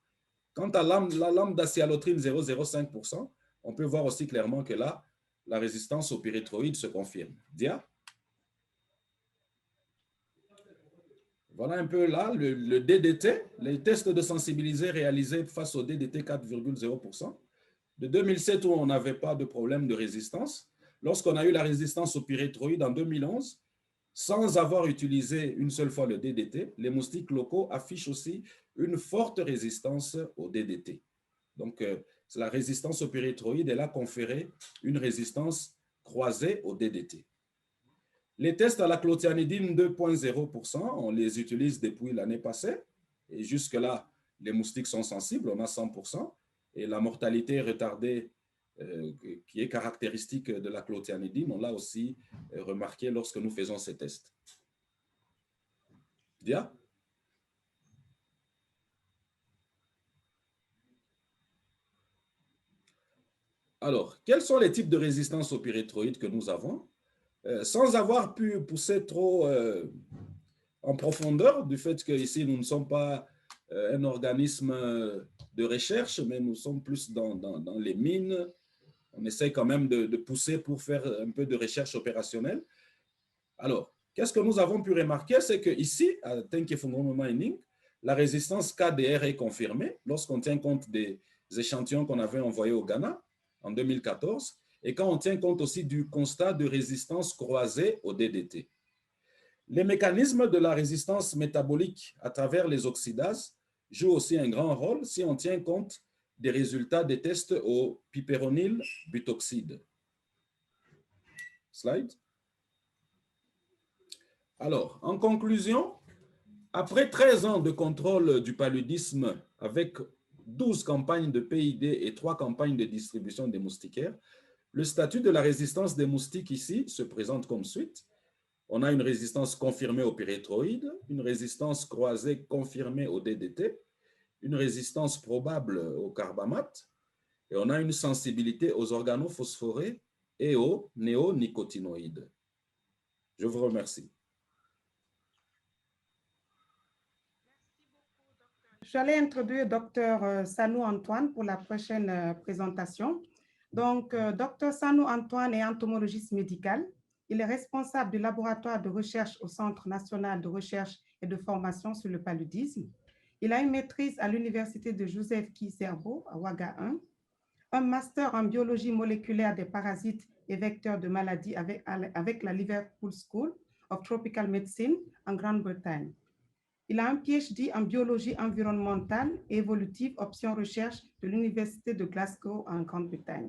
Quant à la lambda cialotrine 0,05%, on peut voir aussi clairement que là, la résistance au pyréthroïde se confirme. Dia? Voilà un peu là le DDT, les tests de sensibilité réalisés face au DDT 4,0%. De 2007 où on n'avait pas de problème de résistance, lorsqu'on a eu la résistance au pyréthroïde en 2011, sans avoir utilisé une seule fois le DDT, les moustiques locaux affichent aussi une forte résistance au DDT. Donc, la résistance au pyréthroïde, elle a conféré une résistance croisée au DDT. Les tests à la clothianidine 2,0%, on les utilise depuis l'année passée. Et jusque-là, les moustiques sont sensibles, on a 100%. Et la mortalité retardée qui est caractéristique de la clothianidine, on l'a aussi remarqué lorsque nous faisons ces tests. Dia? Alors, quels sont les types de résistance au pyréthroïde que nous avons? Sans avoir pu pousser trop en profondeur, du fait qu'ici, nous ne sommes pas un organisme de recherche, mais nous sommes plus dans les mines. On essaie quand même de pousser pour faire un peu de recherche opérationnelle. Alors, qu'est-ce que nous avons pu remarquer? C'est qu'ici, à Tenkefungomo Mining, la résistance KDR est confirmée lorsqu'on tient compte des échantillons qu'on avait envoyés au Ghana en 2014 et quand on tient compte aussi du constat de résistance croisée au DDT. Les mécanismes de la résistance métabolique à travers les oxydases jouent aussi un grand rôle si on tient compte des résultats des tests au piperonil butoxide. Slide. Alors, en conclusion, après 13 ans de contrôle du paludisme avec 12 campagnes de PID et 3 campagnes de distribution des moustiquaires, le statut de la résistance des moustiques ici se présente comme suite. On a une résistance confirmée au pyréthroïde, une résistance croisée confirmée au DDT, une résistance probable au carbamate, et on a une sensibilité aux organophosphorés et aux néonicotinoïdes. Je vous remercie. J'allais introduire Dr Sanou Antoine pour la prochaine présentation. Donc, Dr Sanou Antoine est entomologiste médical. Il est responsable du laboratoire de recherche au Centre national de recherche et de formation sur le paludisme. Il a une maîtrise à l'Université de Joseph Kizerbo à Ouaga 1, un master en biologie moléculaire des parasites et vecteurs de maladies avec la Liverpool School of Tropical Medicine en Grande-Bretagne. Il a un PhD en biologie environnementale et évolutive, option recherche de l'Université de Glasgow en Grande-Bretagne.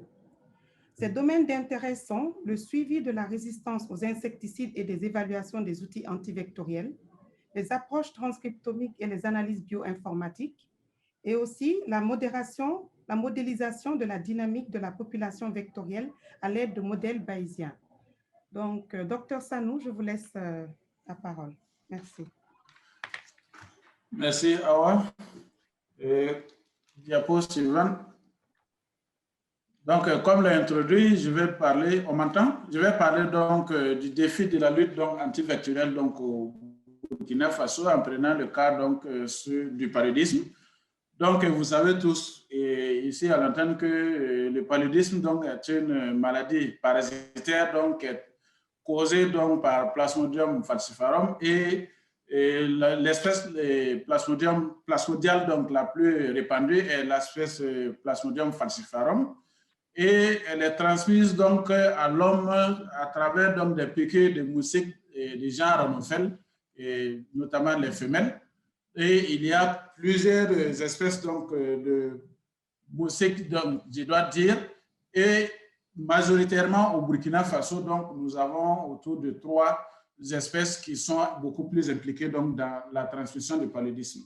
Ses domaines d'intérêt sont le suivi de la résistance aux insecticides et des évaluations des outils antivectoriels, les approches transcriptomiques et les analyses bioinformatiques, et aussi la modélisation de la dynamique de la population vectorielle à l'aide de modèles bayésiens. Donc, Dr Sanou, je vous laisse la parole. Merci. Merci, Awa. Diapo suivante. Donc, comme l'a introduit, je vais parler, on m'entend? Je vais parler donc du défi de la lutte antivectorielle au Burkina Faso en prenant le cas donc, du paludisme. Donc, vous savez tous, ici à l'antenne, que le paludisme donc, est une maladie parasitaire donc, causée donc, par Plasmodium falciparum et l'espèce plasmodiale donc, la plus répandue est l'espèce Plasmodium falciparum. Et elle est transmise donc à l'homme à travers donc, des piqûres de moustiques du genre Anophèle, et notamment les femelles. Et il y a plusieurs espèces donc, de moustiques, donc, je dois dire, et majoritairement au Burkina Faso, donc, nous avons autour de 3 espèces qui sont beaucoup plus impliquées donc, dans la transmission du paludisme.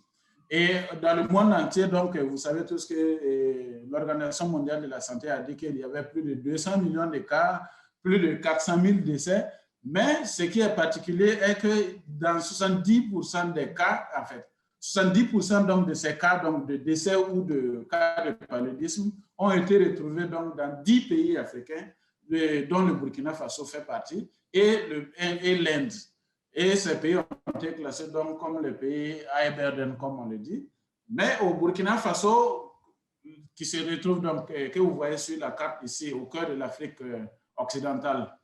Et dans le monde entier, donc, vous savez tous que l'Organisation mondiale de la santé a dit qu'il y avait plus de 200 millions de cas, plus de 400 000 décès. Mais ce qui est particulier est que dans 70% des cas, en fait, 70% donc de ces cas donc, de décès ou de cas de paludisme ont été retrouvés donc, dans 10 pays africains, dont le Burkina Faso fait partie, et l'Inde. Et ces pays ont été classés donc comme les pays high burden, comme on le dit. Mais au Burkina Faso, qui se retrouve donc, que vous voyez sur la carte ici, au cœur de l'Afrique occidentale,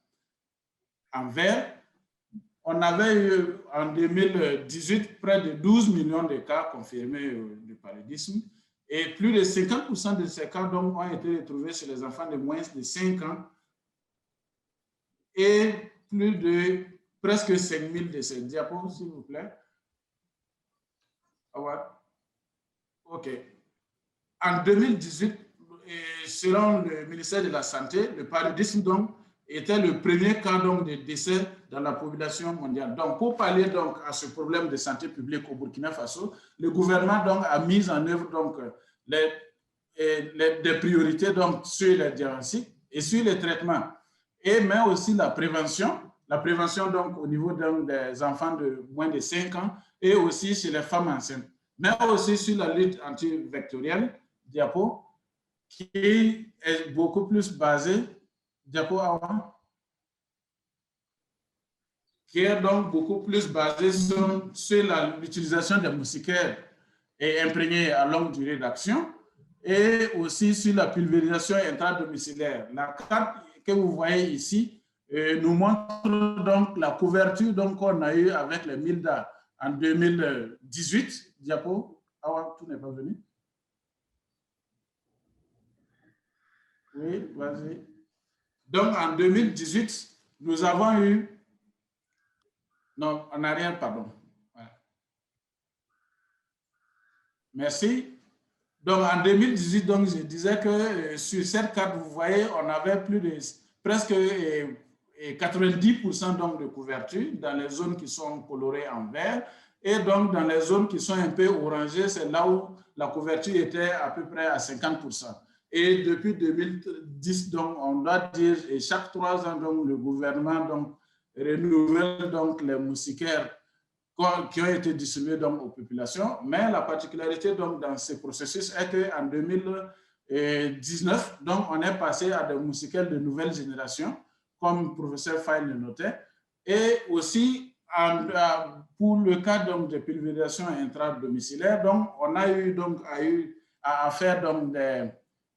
en vert, on avait eu en 2018 près de 12 millions de cas confirmés de paludisme. Et plus de 50% de ces cas donc, ont été retrouvés chez les enfants de moins de 5 ans. Et plus de presque 5 000 de ces diapos, s'il vous plaît. OK. En 2018, selon le ministère de la Santé, le paludisme donc, était le premier cas donc, de décès dans la population mondiale. Donc, pour pallier donc, à ce problème de santé publique au Burkina Faso, le gouvernement donc, a mis en œuvre donc, des priorités donc, sur les diagnostics et sur les traitements, mais aussi la prévention donc, au niveau donc, des enfants de moins de 5 ans et aussi chez les femmes enceintes, mais aussi sur la lutte antivectorielle, diapo, qui est beaucoup plus basée, diapo avant, qui est donc beaucoup plus basée sur l'utilisation des moustiquaires et imprégnées à longue durée d'action et aussi sur la pulvérisation intradomiciliaire. La carte que vous voyez ici nous montre donc la couverture qu'on a eue avec les MILDA en 2018. Diapo, tout n'est pas venu. Oui, vas-y. Donc, en 2018, nous avons eu... Non, en arrière, pardon. Voilà. Merci. Donc, en 2018, donc, je disais que sur cette carte, vous voyez, on avait plus de presque 90% donc, de couverture dans les zones qui sont colorées en vert. Et donc, dans les zones qui sont un peu orangées, c'est là où la couverture était à peu près à 50%. Et depuis 2010, donc, on doit dire, et chaque 3 ans, donc, le gouvernement donc, renouvelle donc, les moustiquaires qui ont été distribués donc, aux populations. Mais la particularité donc, dans ce processus est qu'en 2019, donc, on est passé à des moustiquaires de nouvelle génération, comme le professeur Faye le notait. Et aussi, pour le cas donc, de pulvérisation intradomiciliaire, donc, on a eu donc, à faire donc,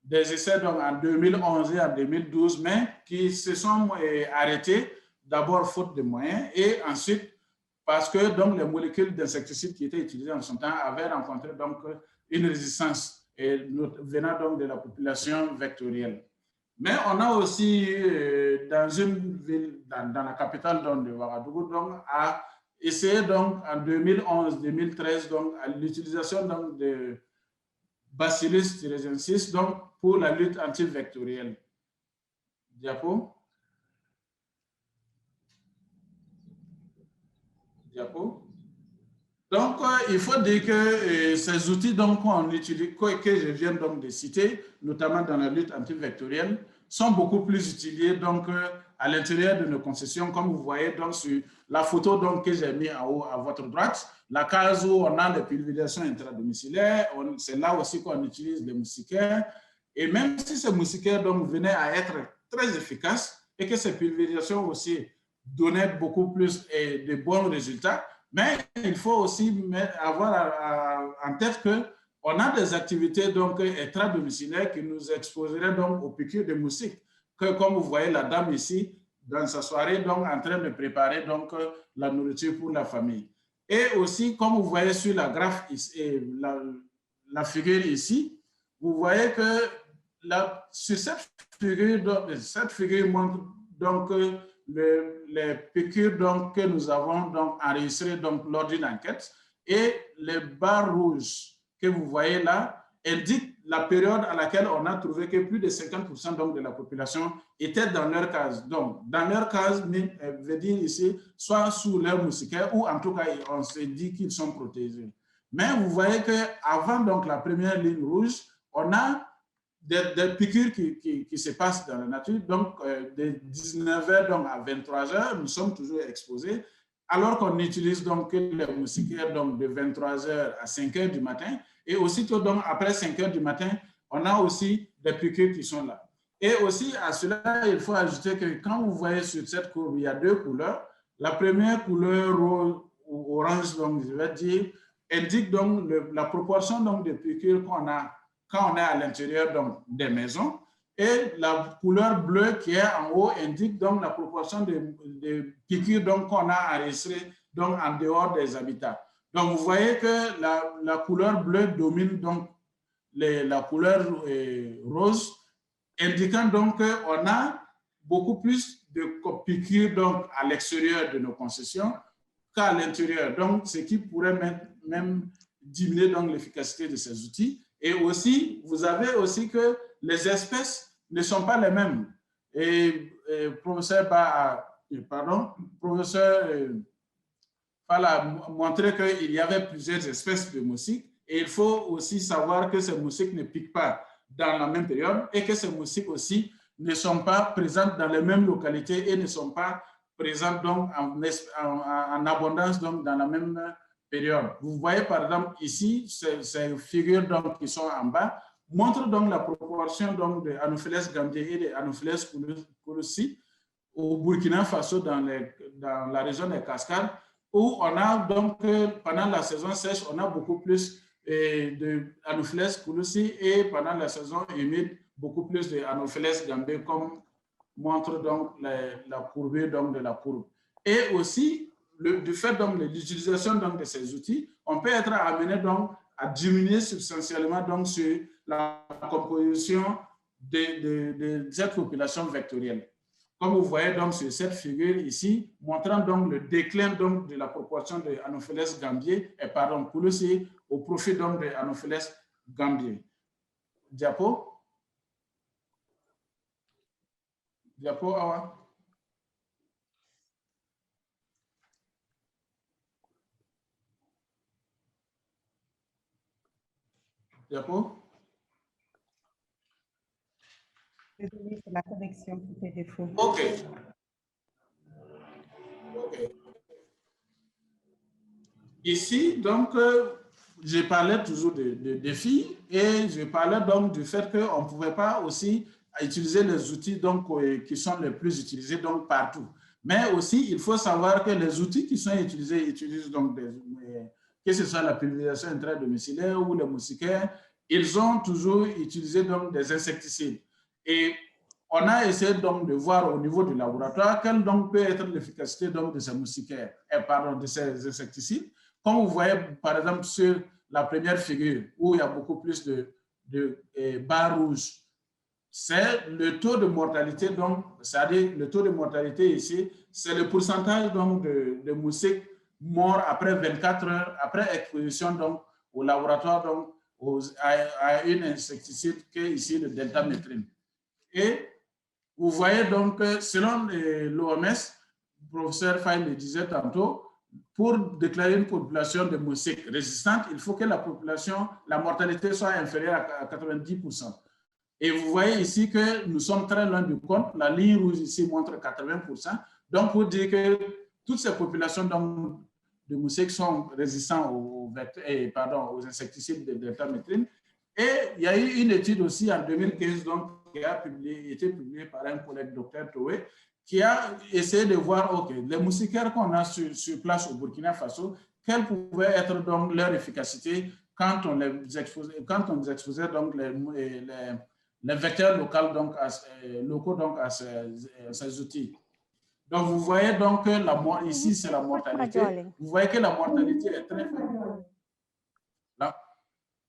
des essais donc, en 2011 et en 2012, mais qui se sont arrêtés, d'abord faute de moyens, et ensuite parce que donc, les molécules d'insecticides qui étaient utilisées en son temps avaient rencontré donc, une résistance venant donc, de la population vectorielle. Mais on a aussi, dans une ville, dans la capitale donc, de Ouagadougou, donc, à essayer donc, en 2011-2013 l'utilisation de Bacillus thuringiensis donc, pour la lutte antivectorielle. Diapo. Donc, il faut dire que ces outils qu'on utilise, que je viens donc de citer, notamment dans la lutte antivectorielle, sont beaucoup plus utilisés donc, à l'intérieur de nos concessions, comme vous voyez donc, sur la photo donc, que j'ai mise en haut à votre droite, la case où on a les pulvérisations intradomiciliaires, c'est là aussi qu'on utilise les moustiquaires. Et même si ces moustiquaires donc, venaient à être très efficaces et que ces pulvérisations aussi donnaient beaucoup plus de bons résultats, mais il faut aussi avoir en tête qu'on a des activités donc intradomiciliaires qui nous exposeraient donc aux piqûres de moustiques, que comme vous voyez la dame ici, dans sa soirée, donc en train de préparer donc la nourriture pour la famille. Et aussi, comme vous voyez sur la graphe ici, la figure ici, vous voyez que sur cette figure montre donc les piqûres donc, que nous avons donc, enregistrées donc, lors d'une enquête, et les barres rouges que vous voyez là indiquent la période à laquelle on a trouvé que plus de 50% donc, de la population était dans leur case. Donc, dans leur case, veut dire ici, soit sous leur moustiquaire, ou en tout cas, on se dit qu'ils sont protégés. Mais vous voyez qu'avant donc la première ligne rouge, on a des piqûres qui se passent dans la nature. Donc, de 19h donc, à 23h, nous sommes toujours exposés, alors qu'on utilise donc les moustiquaires donc, de 23h à 5h du matin. Et aussitôt, donc, après 5h du matin, on a aussi des piqûres qui sont là. Et aussi, à cela, il faut ajouter que quand vous voyez sur cette courbe, il y a deux couleurs. La première couleur rose ou orange, donc, je vais dire, indique donc la proportion donc, de piqûres qu'on a quand on est à l'intérieur des maisons. Et la couleur bleue qui est en haut indique donc la proportion de piqûres qu'on a enregistrées en dehors des habitats. Donc, vous voyez que la couleur bleue domine donc la couleur rose, indiquant donc qu'on a beaucoup plus de piqûres donc, à l'extérieur de nos concessions qu'à l'intérieur. Donc, ce qui pourrait même diminuer donc l'efficacité de ces outils. Et aussi, vous avez aussi que les espèces ne sont pas les mêmes. Et professeur Fall a montré qu'il y avait plusieurs espèces de moustiques. Et il faut aussi savoir que ces moustiques ne piquent pas dans la même période et que ces moustiques aussi ne sont pas présentes dans les mêmes localités et ne sont pas présentes donc en abondance donc dans la même période. Vous voyez par exemple ici, ces figures donc, qui sont en bas montrent donc la proportion donc, de Anopheles gambier et de Anopheles courrouci au Burkina Faso dans la région des Cascades, où on a donc, pendant la saison sèche, on a beaucoup plus de Anopheles courrouci et pendant la saison humide, beaucoup plus de Anopheles gambier, comme montre donc la courbure donc, de la courbe. Et aussi, du fait donc, de l'utilisation de ces outils, on peut être amené donc, à diminuer substantiellement donc, sur la composition de cette population vectorielle. Comme vous voyez donc, sur cette figure ici, montrant donc, le déclin donc, de la proportion de Anopheles gambier, et pardon, courrouci au profit donc, de Anopheles gambier. Diapo. Diapo, Awa. Diapo. Désolé, c'est la connexion qui fait défaut. OK. Ici, donc, je parlais toujours de défis et je parlais donc du fait qu'on ne pouvait pas aussi utiliser les outils donc, qui sont les plus utilisés donc, partout. Mais aussi, il faut savoir que les outils qui sont utilisés utilisent donc que ce soit la pulvérisation intradomiciliaire ou les moustiquaires, ils ont toujours utilisé donc, des insecticides. Et on a essayé donc de voir au niveau du laboratoire quelle donc peut être l'efficacité de ces moustiquaires, de ces insecticides. Comme vous voyez, par exemple, sur la première figure, où il y a beaucoup plus de barres rouges, c'est le taux de mortalité, donc, c'est-à-dire le taux de mortalité ici, c'est le pourcentage donc, de moustiques morts après 24 heures, après exposition donc, au laboratoire donc, à une insecticide qui est ici le deltamétrine. Et vous voyez donc, selon l'OMS, le professeur Fall le disait tantôt, pour déclarer une population de moustiques résistante, il faut que la mortalité soit inférieure à 90%. Et vous voyez ici que nous sommes très loin du compte. La ligne rouge ici montre 80%. Donc, pour dire que toutes ces populations de moustiques sont résistants aux insecticides de deltamétrine. Et il y a eu une étude aussi en 2015 donc, qui a été publiée par un collègue, Dr Toé, qui a essayé de voir, OK, les moustiquaires qu'on a sur place au Burkina Faso, quelle pouvait être donc leur efficacité quand on les exposait donc les vecteurs locaux donc à ces outils. Donc, vous voyez donc que ici, c'est la mortalité. Vous voyez que la mortalité est très faible.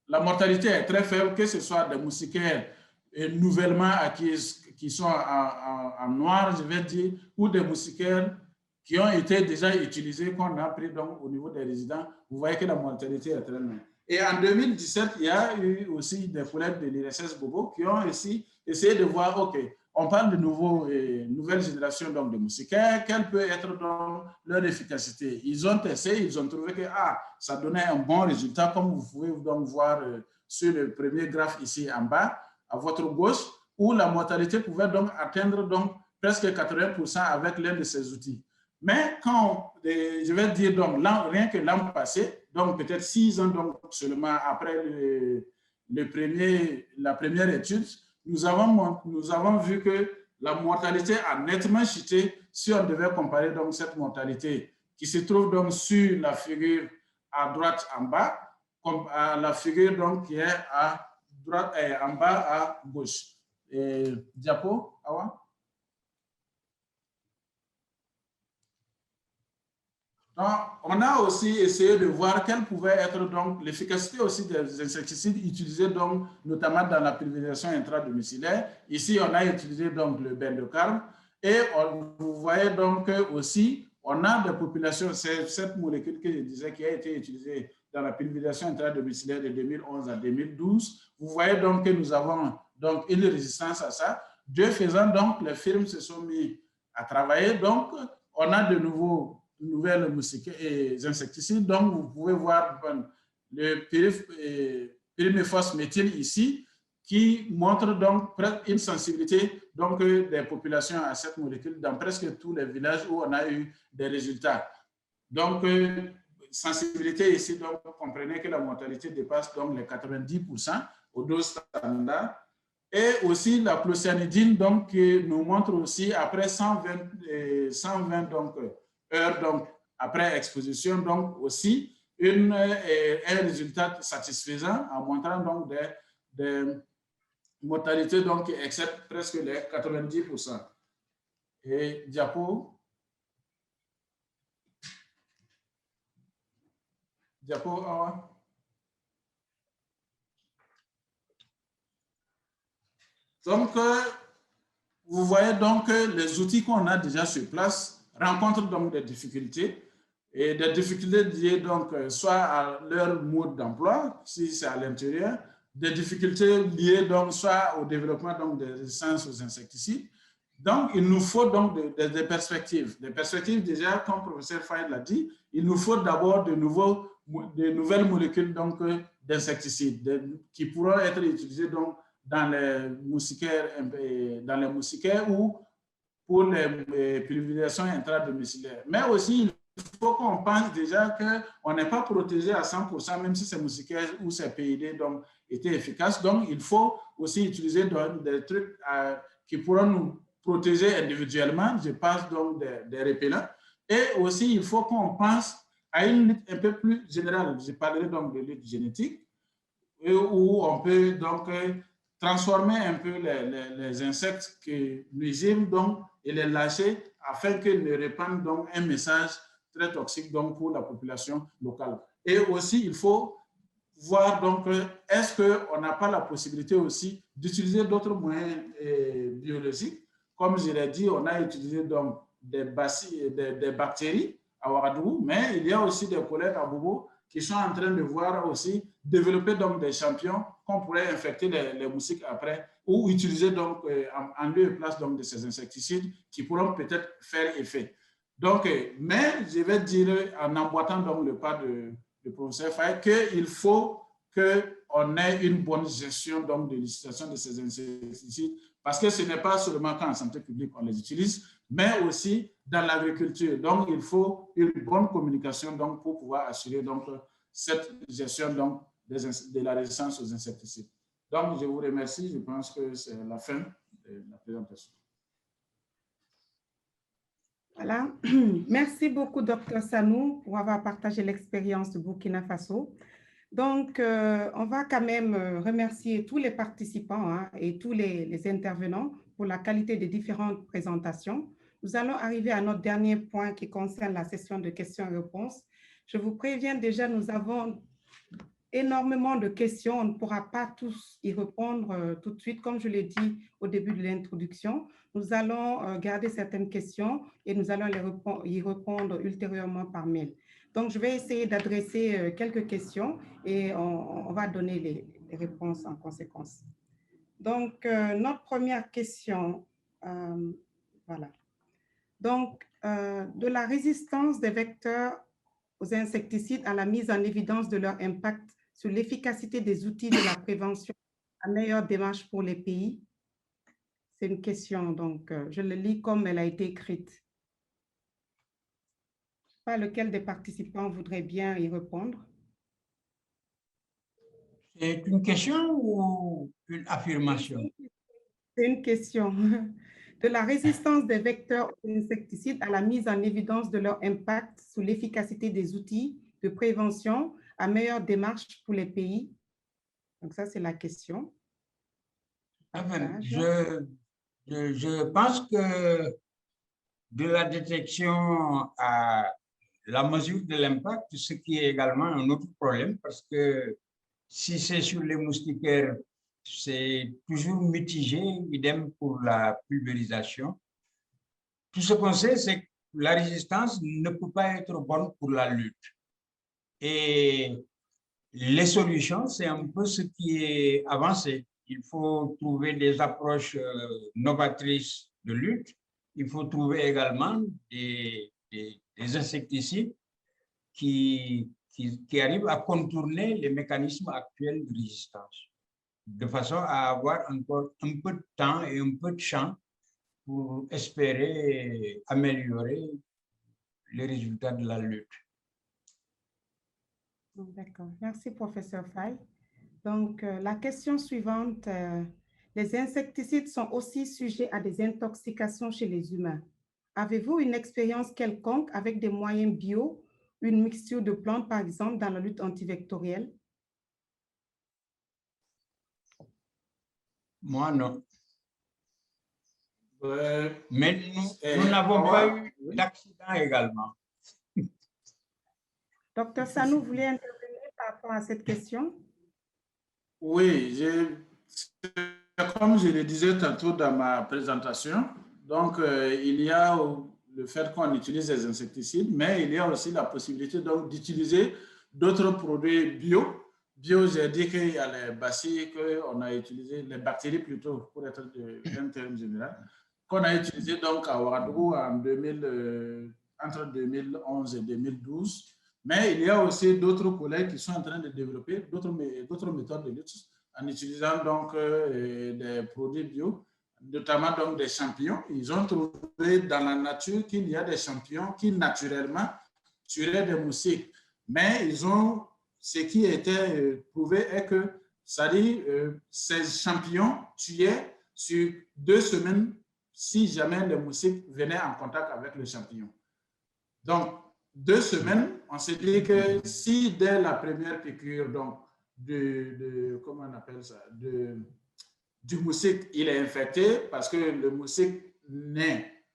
La mortalité est très faible, que ce soit des moustiquaires nouvellement acquises qui sont en noir, je vais dire, ou des moustiquaires qui ont été déjà utilisés, qu'on a pris donc au niveau des résidents. Vous voyez que la mortalité est très loin. Et en 2017, il y a eu aussi des collègues de l'IRSS Bobo qui ont aussi essayé de voir, OK, on parle de nouvelle génération donc, de moustiquaires. Quelle peut être donc leur efficacité? Ils ont testé, ils ont trouvé que ça donnait un bon résultat, comme vous pouvez donc voir sur le premier graphe ici en bas, à votre gauche, où la mortalité pouvait donc atteindre donc presque 80% avec l'un de ces outils. Mais quand, je vais dire donc, rien que l'an passé, donc peut-être 6 ans donc seulement après la première étude, nous avons vu que la mortalité a nettement chuté si on devait comparer donc cette mortalité qui se trouve donc sur la figure à droite en bas, comme à la figure donc qui est à droite et en bas à gauche. Diapo, Awa? Donc, on a aussi essayé de voir quelle pouvait être donc l'efficacité aussi des insecticides utilisés donc notamment dans la pulvérisation intradomiciliaire. Ici, on a utilisé donc le bendocarbe et vous voyez donc aussi on a des populations, c'est cette molécule que je disais qui a été utilisée dans la pulvérisation intradomiciliaire de 2011 à 2012. Vous voyez donc que nous avons donc une résistance à ça. De faisant donc, les firmes se sont mis à travailler. Donc, on a de nouvelles insecticides. Donc, vous pouvez voir le pyriméphos méthyle ici, qui montre donc une sensibilité donc, des populations à cette molécule dans presque tous les villages où on a eu des résultats. Donc, sensibilité ici, donc, vous comprenez que la mortalité dépasse donc les 90% aux doses standards. Et aussi la clocyanidine, donc, qui nous montre aussi après 120 donc, heures donc, après exposition, donc aussi un résultat satisfaisant en montrant donc des mortalités donc, qui excèdent presque les 90%. Et diapo. Diapo, Awa. Donc, vous voyez donc que les outils qu'on a déjà sur place rencontrent donc des difficultés, et des difficultés liées donc soit à leur mode d'emploi, si c'est à l'intérieur, des difficultés liées donc soit au développement donc des résistances aux insecticides. Donc, il nous faut donc des perspectives. Des perspectives déjà, comme le professeur Faye l'a dit, il nous faut d'abord de nouvelles molécules d'insecticides qui pourront être utilisées donc dans les moustiquaires ou pour les pulvérisations intradomiciliaires. Mais aussi, il faut qu'on pense déjà qu'on n'est pas protégé à 100%, même si ces moustiquaires ou ces PID donc, étaient efficaces. Donc, il faut aussi utiliser donc, des trucs qui pourront nous protéger individuellement. Je passe donc des répellents. Et aussi, il faut qu'on pense à une lutte un peu plus générale. Je parlerai donc de lutte génétique, où on peut donc transformer un peu les insectes qui nuisent donc, et les lâcher afin qu'ils ne répandent donc un message très toxique donc, pour la population locale. Et aussi, il faut voir donc, est-ce qu'on n'a pas la possibilité aussi d'utiliser d'autres moyens biologiques. Comme je l'ai dit, on a utilisé donc des bactéries à Ouagadougou, mais il y a aussi des collègues à Bobo qui sont en train de voir aussi développer donc des champions qu'on pourrait infecter les moustiques après ou utiliser donc en lieu et place donc de ces insecticides qui pourront peut-être faire effet. Donc, mais je vais dire en emboîtant donc le pas de professeur Faye qu'il faut qu'on ait une bonne gestion donc de l'utilisation de ces insecticides parce que ce n'est pas seulement qu'en santé publique on les utilise, mais aussi dans l'agriculture. Donc, il faut une bonne communication donc, pour pouvoir assurer donc, cette gestion donc, de la résistance aux insecticides. Donc, je vous remercie. Je pense que c'est la fin de la présentation. Voilà. Merci beaucoup, Dr. Sanou, pour avoir partagé l'expérience de Burkina Faso. Donc, on va quand même remercier tous les participants et tous les intervenants pour la qualité des différentes présentations. Nous allons arriver à notre dernier point qui concerne la session de questions et réponses. Je vous préviens déjà, nous avons énormément de questions. On ne pourra pas tous y répondre tout de suite. Comme je l'ai dit au début de l'introduction, nous allons garder certaines questions et nous allons y répondre ultérieurement par mail. Donc, je vais essayer d'adresser quelques questions et on va donner les réponses en conséquence. Donc, notre première question Voilà. Donc, de la résistance des vecteurs aux insecticides à la mise en évidence de leur impact sur l'efficacité des outils de la prévention, la meilleure démarche pour les pays. C'est une question, donc je le lis comme elle a été écrite. Pas lequel des participants voudrait bien y répondre? C'est une question ou une affirmation? C'est une question. De la résistance des vecteurs aux insecticides à la mise en évidence de leur impact sur l'efficacité des outils de prévention, à meilleure démarche pour les pays. Donc ça, c'est la question. Enfin, je pense que de la détection à la mesure de l'impact, ce qui est également un autre problème, parce que si c'est sur les moustiquaires, c'est toujours mitigé, idem pour la pulvérisation. Tout ce qu'on sait, c'est que la résistance ne peut pas être bonne pour la lutte. Et les solutions, c'est un peu ce qui est avancé. Il faut trouver des approches novatrices de lutte. Il faut trouver également des insecticides qui arrivent à contourner les mécanismes actuels de résistance, de façon à avoir encore un peu de temps et un peu de champ pour espérer améliorer les résultats de la lutte. D'accord. Merci, professeur Faye. Donc, la question suivante, les insecticides sont aussi sujets à des intoxications chez les humains. Avez-vous une expérience quelconque avec des moyens bio, une mixture de plantes, par exemple, dans la lutte antivectorielle? Moi, non. Mais nous n'avons pas eu d'accident également. Docteur Sanou, vous voulez intervenir par rapport à cette question? Oui, comme je le disais tantôt dans ma présentation, donc il y a le fait qu'on utilise des insecticides, mais il y a aussi la possibilité d'utiliser d'autres produits bio. Bio, j'ai dit qu'il y a les bacilles qu'on a utilisé, les bactéries plutôt, pour être un terme général, qu'on a utilisé donc à Ouagadougou entre 2011 et 2012. Mais il y a aussi d'autres collègues qui sont en train de développer d'autres méthodes de lutte en utilisant donc des produits bio, notamment donc des champignons. Ils ont trouvé dans la nature qu'il y a des champignons qui naturellement tueraient des moustiques. Mais ce qui était prouvé est que ces champignons tuaient sur 2 semaines si jamais le moustique venait en contact avec le champignon. Donc, 2 semaines, on s'est dit que si dès la première piqûre, donc, comment on appelle ça, du moustique, il est infecté, parce que le moustique naît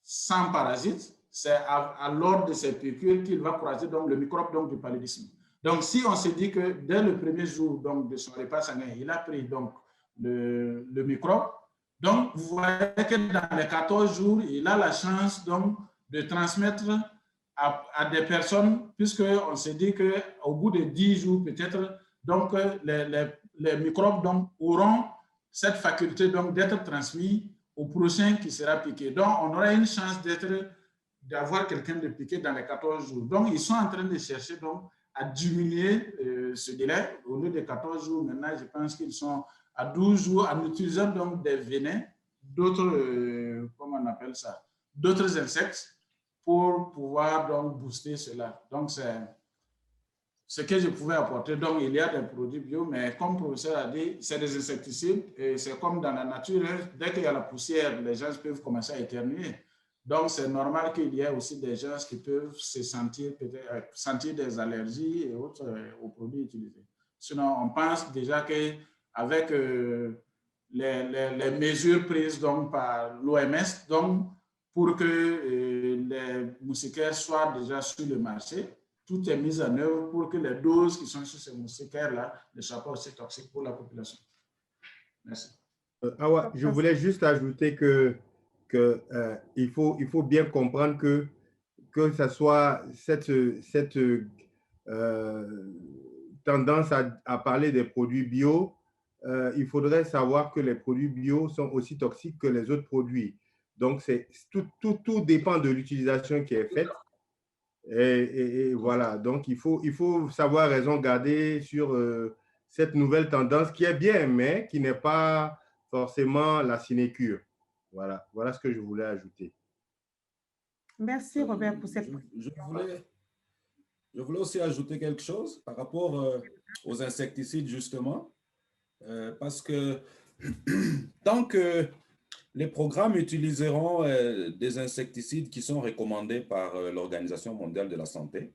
sans parasite, c'est à l'ordre de ces piqûres qu'il va croiser donc, le microbe donc, du paludisme. Donc, si on se dit que dès le premier jour donc, de son repas sanguin, il a pris donc, le microbe, donc vous voyez que dans les 14 jours, il a la chance donc, de transmettre à des personnes, puisqu'on s'est dit qu'au bout de 10 jours, peut-être, donc les microbes donc, auront cette faculté d'être transmis au prochain qui sera piqué. Donc, on aura une chance d'avoir quelqu'un de piqué dans les 14 jours. Donc, ils sont en train de chercher donc, à diminuer ce délai. Au lieu de 14 jours, maintenant, je pense qu'ils sont à 12 jours en utilisant donc des venins, d'autres, comment on appelle ça, d'autres insectes, pour pouvoir donc booster cela. Donc, c'est ce que je pouvais apporter. Donc, il y a des produits bio, mais comme le professeur a dit, c'est des insecticides et c'est comme dans la nature. Dès qu'il y a la poussière, les gens peuvent commencer à éternuer. Donc, c'est normal qu'il y ait aussi des gens qui peuvent se sentir des allergies et autres aux produits utilisés. Sinon, on pense déjà qu'avec les mesures prises donc, par l'OMS, donc, pour que les moustiquaires soient déjà sur le marché, tout est mis en œuvre pour que les doses qui sont sur ces moustiquaires-là ne soient pas aussi toxiques pour la population. Merci. Awa, je voulais juste ajouter il faut bien comprendre que ce soit cette tendance à parler des produits bio il faudrait savoir que les produits bio sont aussi toxiques que les autres produits. Donc, tout dépend de l'utilisation qui est faite. Et voilà, donc il faut savoir raison garder sur cette nouvelle tendance qui est bien, mais qui n'est pas forcément la sinécure. Voilà, voilà ce que je voulais ajouter. Merci Robert pour cette... Je voulais aussi ajouter quelque chose par rapport aux insecticides justement, parce que tant que les programmes utiliseront des insecticides qui sont recommandés par l'Organisation mondiale de la santé,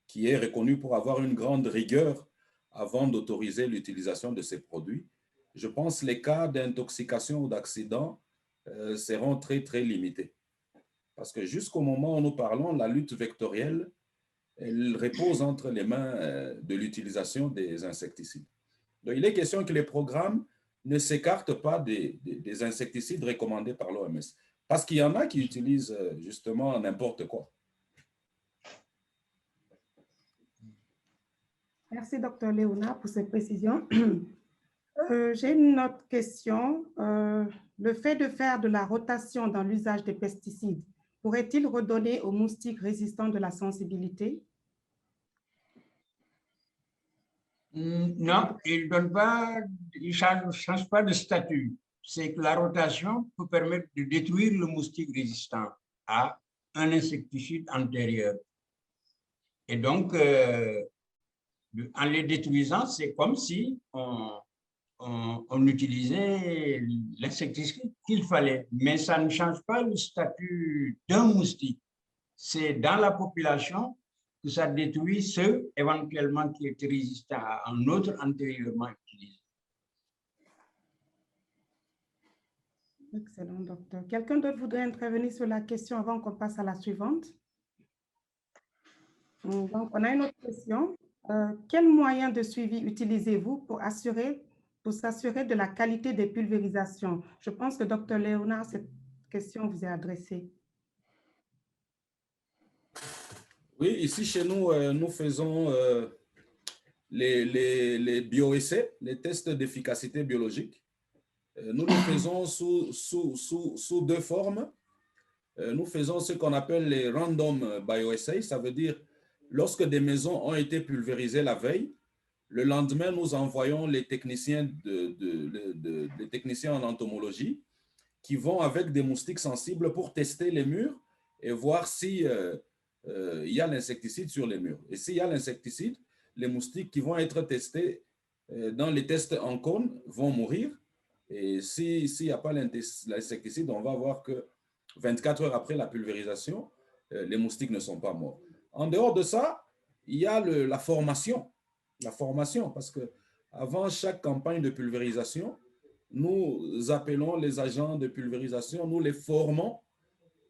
qui est reconnue pour avoir une grande rigueur avant d'autoriser l'utilisation de ces produits. Je pense que les cas d'intoxication ou d'accident seront très, très limités. Parce que jusqu'au moment où nous parlons, la lutte vectorielle, elle repose entre les mains de l'utilisation des insecticides. Donc, il est question que les programmes ne s'écartent pas des insecticides recommandés par l'OMS. Parce qu'il y en a qui utilisent justement n'importe quoi. Merci, Dr. Léonard, pour ces précisions. J'ai une autre question. Le fait de faire de la rotation dans l'usage des pesticides pourrait-il redonner aux moustiques résistants de la sensibilité? Non, il ne change pas de statut. C'est que la rotation peut permettre de détruire le moustique résistant à un insecticide antérieur. Et donc, en les détruisant, c'est comme si on utilisait l'insecticide qu'il fallait. Mais ça ne change pas le statut d'un moustique. C'est dans la population que ça détruit ceux éventuellement qui étaient résistants à un autre antérieurement utilisé. Excellent, docteur. Quelqu'un d'autre voudrait intervenir sur la question avant qu'on passe à la suivante? Donc, on a une autre question. Quels moyens de suivi utilisez-vous pour s'assurer de la qualité des pulvérisations? Je pense que Dr. Léonard, cette question vous est adressée. Oui, ici chez nous, nous faisons les bioessais, les tests d'efficacité biologique. Nous le faisons sous deux formes. Nous faisons ce qu'on appelle les random bioessays, ça veut dire lorsque des maisons ont été pulvérisées la veille, le lendemain, nous envoyons les techniciens, les techniciens en entomologie qui vont avec des moustiques sensibles pour tester les murs et voir si il y a l'insecticide sur les murs. Et s'il y a l'insecticide, les moustiques qui vont être testés dans les tests en cône vont mourir. Et s'il n'y a pas l'insecticide, on va voir que 24 heures après la pulvérisation, les moustiques ne sont pas morts. En dehors de ça, il y a la formation. La formation, parce qu'avant chaque campagne de pulvérisation, nous appelons les agents de pulvérisation, nous les formons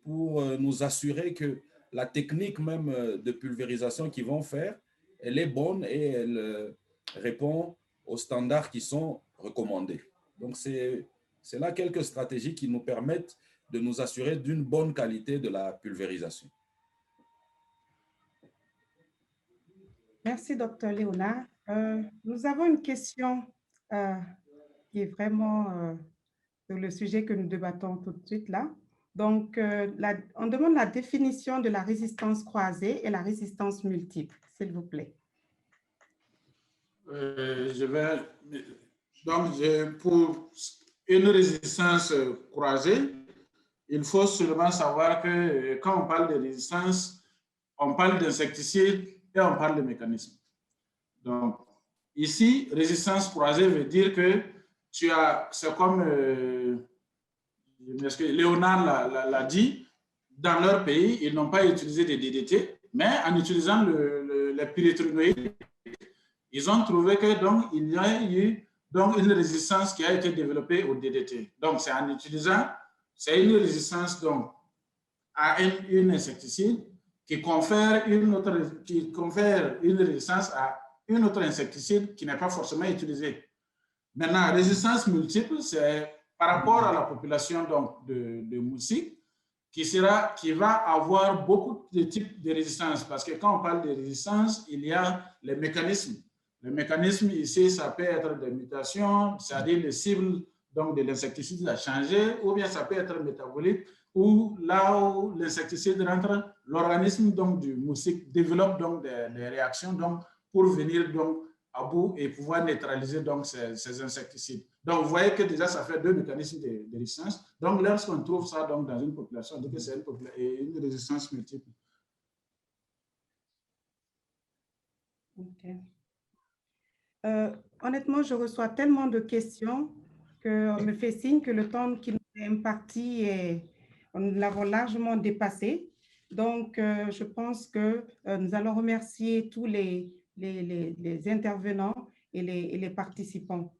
pour nous assurer que la technique même de pulvérisation qu'ils vont faire, elle est bonne et elle répond aux standards qui sont recommandés. Donc, c'est là quelques stratégies qui nous permettent de nous assurer d'une bonne qualité de la pulvérisation. Merci, Dr. Léonard. Nous avons une question qui est vraiment sur le sujet que nous débattons tout de suite là. Donc, on demande la définition de la résistance croisée et la résistance multiple, s'il vous plaît. Pour une résistance croisée, il faut seulement savoir que quand on parle de résistance, on parle d'insecticides et on parle de mécanismes. Donc, ici, résistance croisée veut dire que c'est comme Léonard l'a dit, dans leur pays, ils n'ont pas utilisé des DDT, mais en utilisant les pyréthrinoïdes, ils ont trouvé que donc il y a eu donc une résistance qui a été développée au DDT. Donc c'est en utilisant, c'est une résistance donc à un insecticide qui confère une résistance à un autre insecticide qui n'est pas forcément utilisé. Maintenant, résistance multiple, c'est par rapport à la population donc, de moustiques qui va avoir beaucoup de types de résistance. Parce que quand on parle de résistance, il y a les mécanismes. Le mécanisme ici, ça peut être des mutations, c'est-à-dire les cibles donc, de l'insecticide a changé, ou bien ça peut être métabolique, ou là où l'insecticide rentre, l'organisme donc du moustique développe donc des réactions donc, pour venir donc à bout et pouvoir neutraliser donc ces insecticides. Donc vous voyez que déjà ça fait 2 mécanismes de résistance. Donc lorsqu'on trouve ça donc, dans une population, on dit que c'est une résistance multiple. Okay. Honnêtement, je reçois tellement de questions qu'on me fait signe que le temps qui nous est imparti, nous l'avons largement dépassé. Donc, je pense que nous allons remercier tous les intervenants et les participants.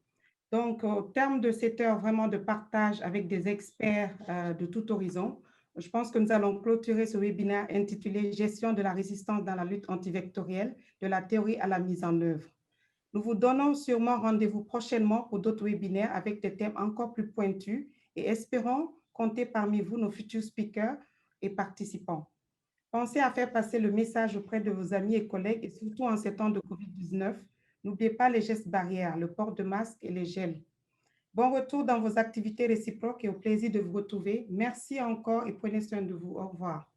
Donc, au terme de cette heure vraiment de partage avec des experts de tout horizon, je pense que nous allons clôturer ce webinaire intitulé « Gestion de la résistance dans la lutte antivectorielle, de la théorie à la mise en œuvre ». Nous vous donnons sûrement rendez-vous prochainement pour d'autres webinaires avec des thèmes encore plus pointus et espérons compter parmi vous nos futurs speakers et participants. Pensez à faire passer le message auprès de vos amis et collègues et surtout en ces temps de COVID-19, n'oubliez pas les gestes barrières, le port de masque et les gels. Bon retour dans vos activités réciproques et au plaisir de vous retrouver. Merci encore et prenez soin de vous. Au revoir.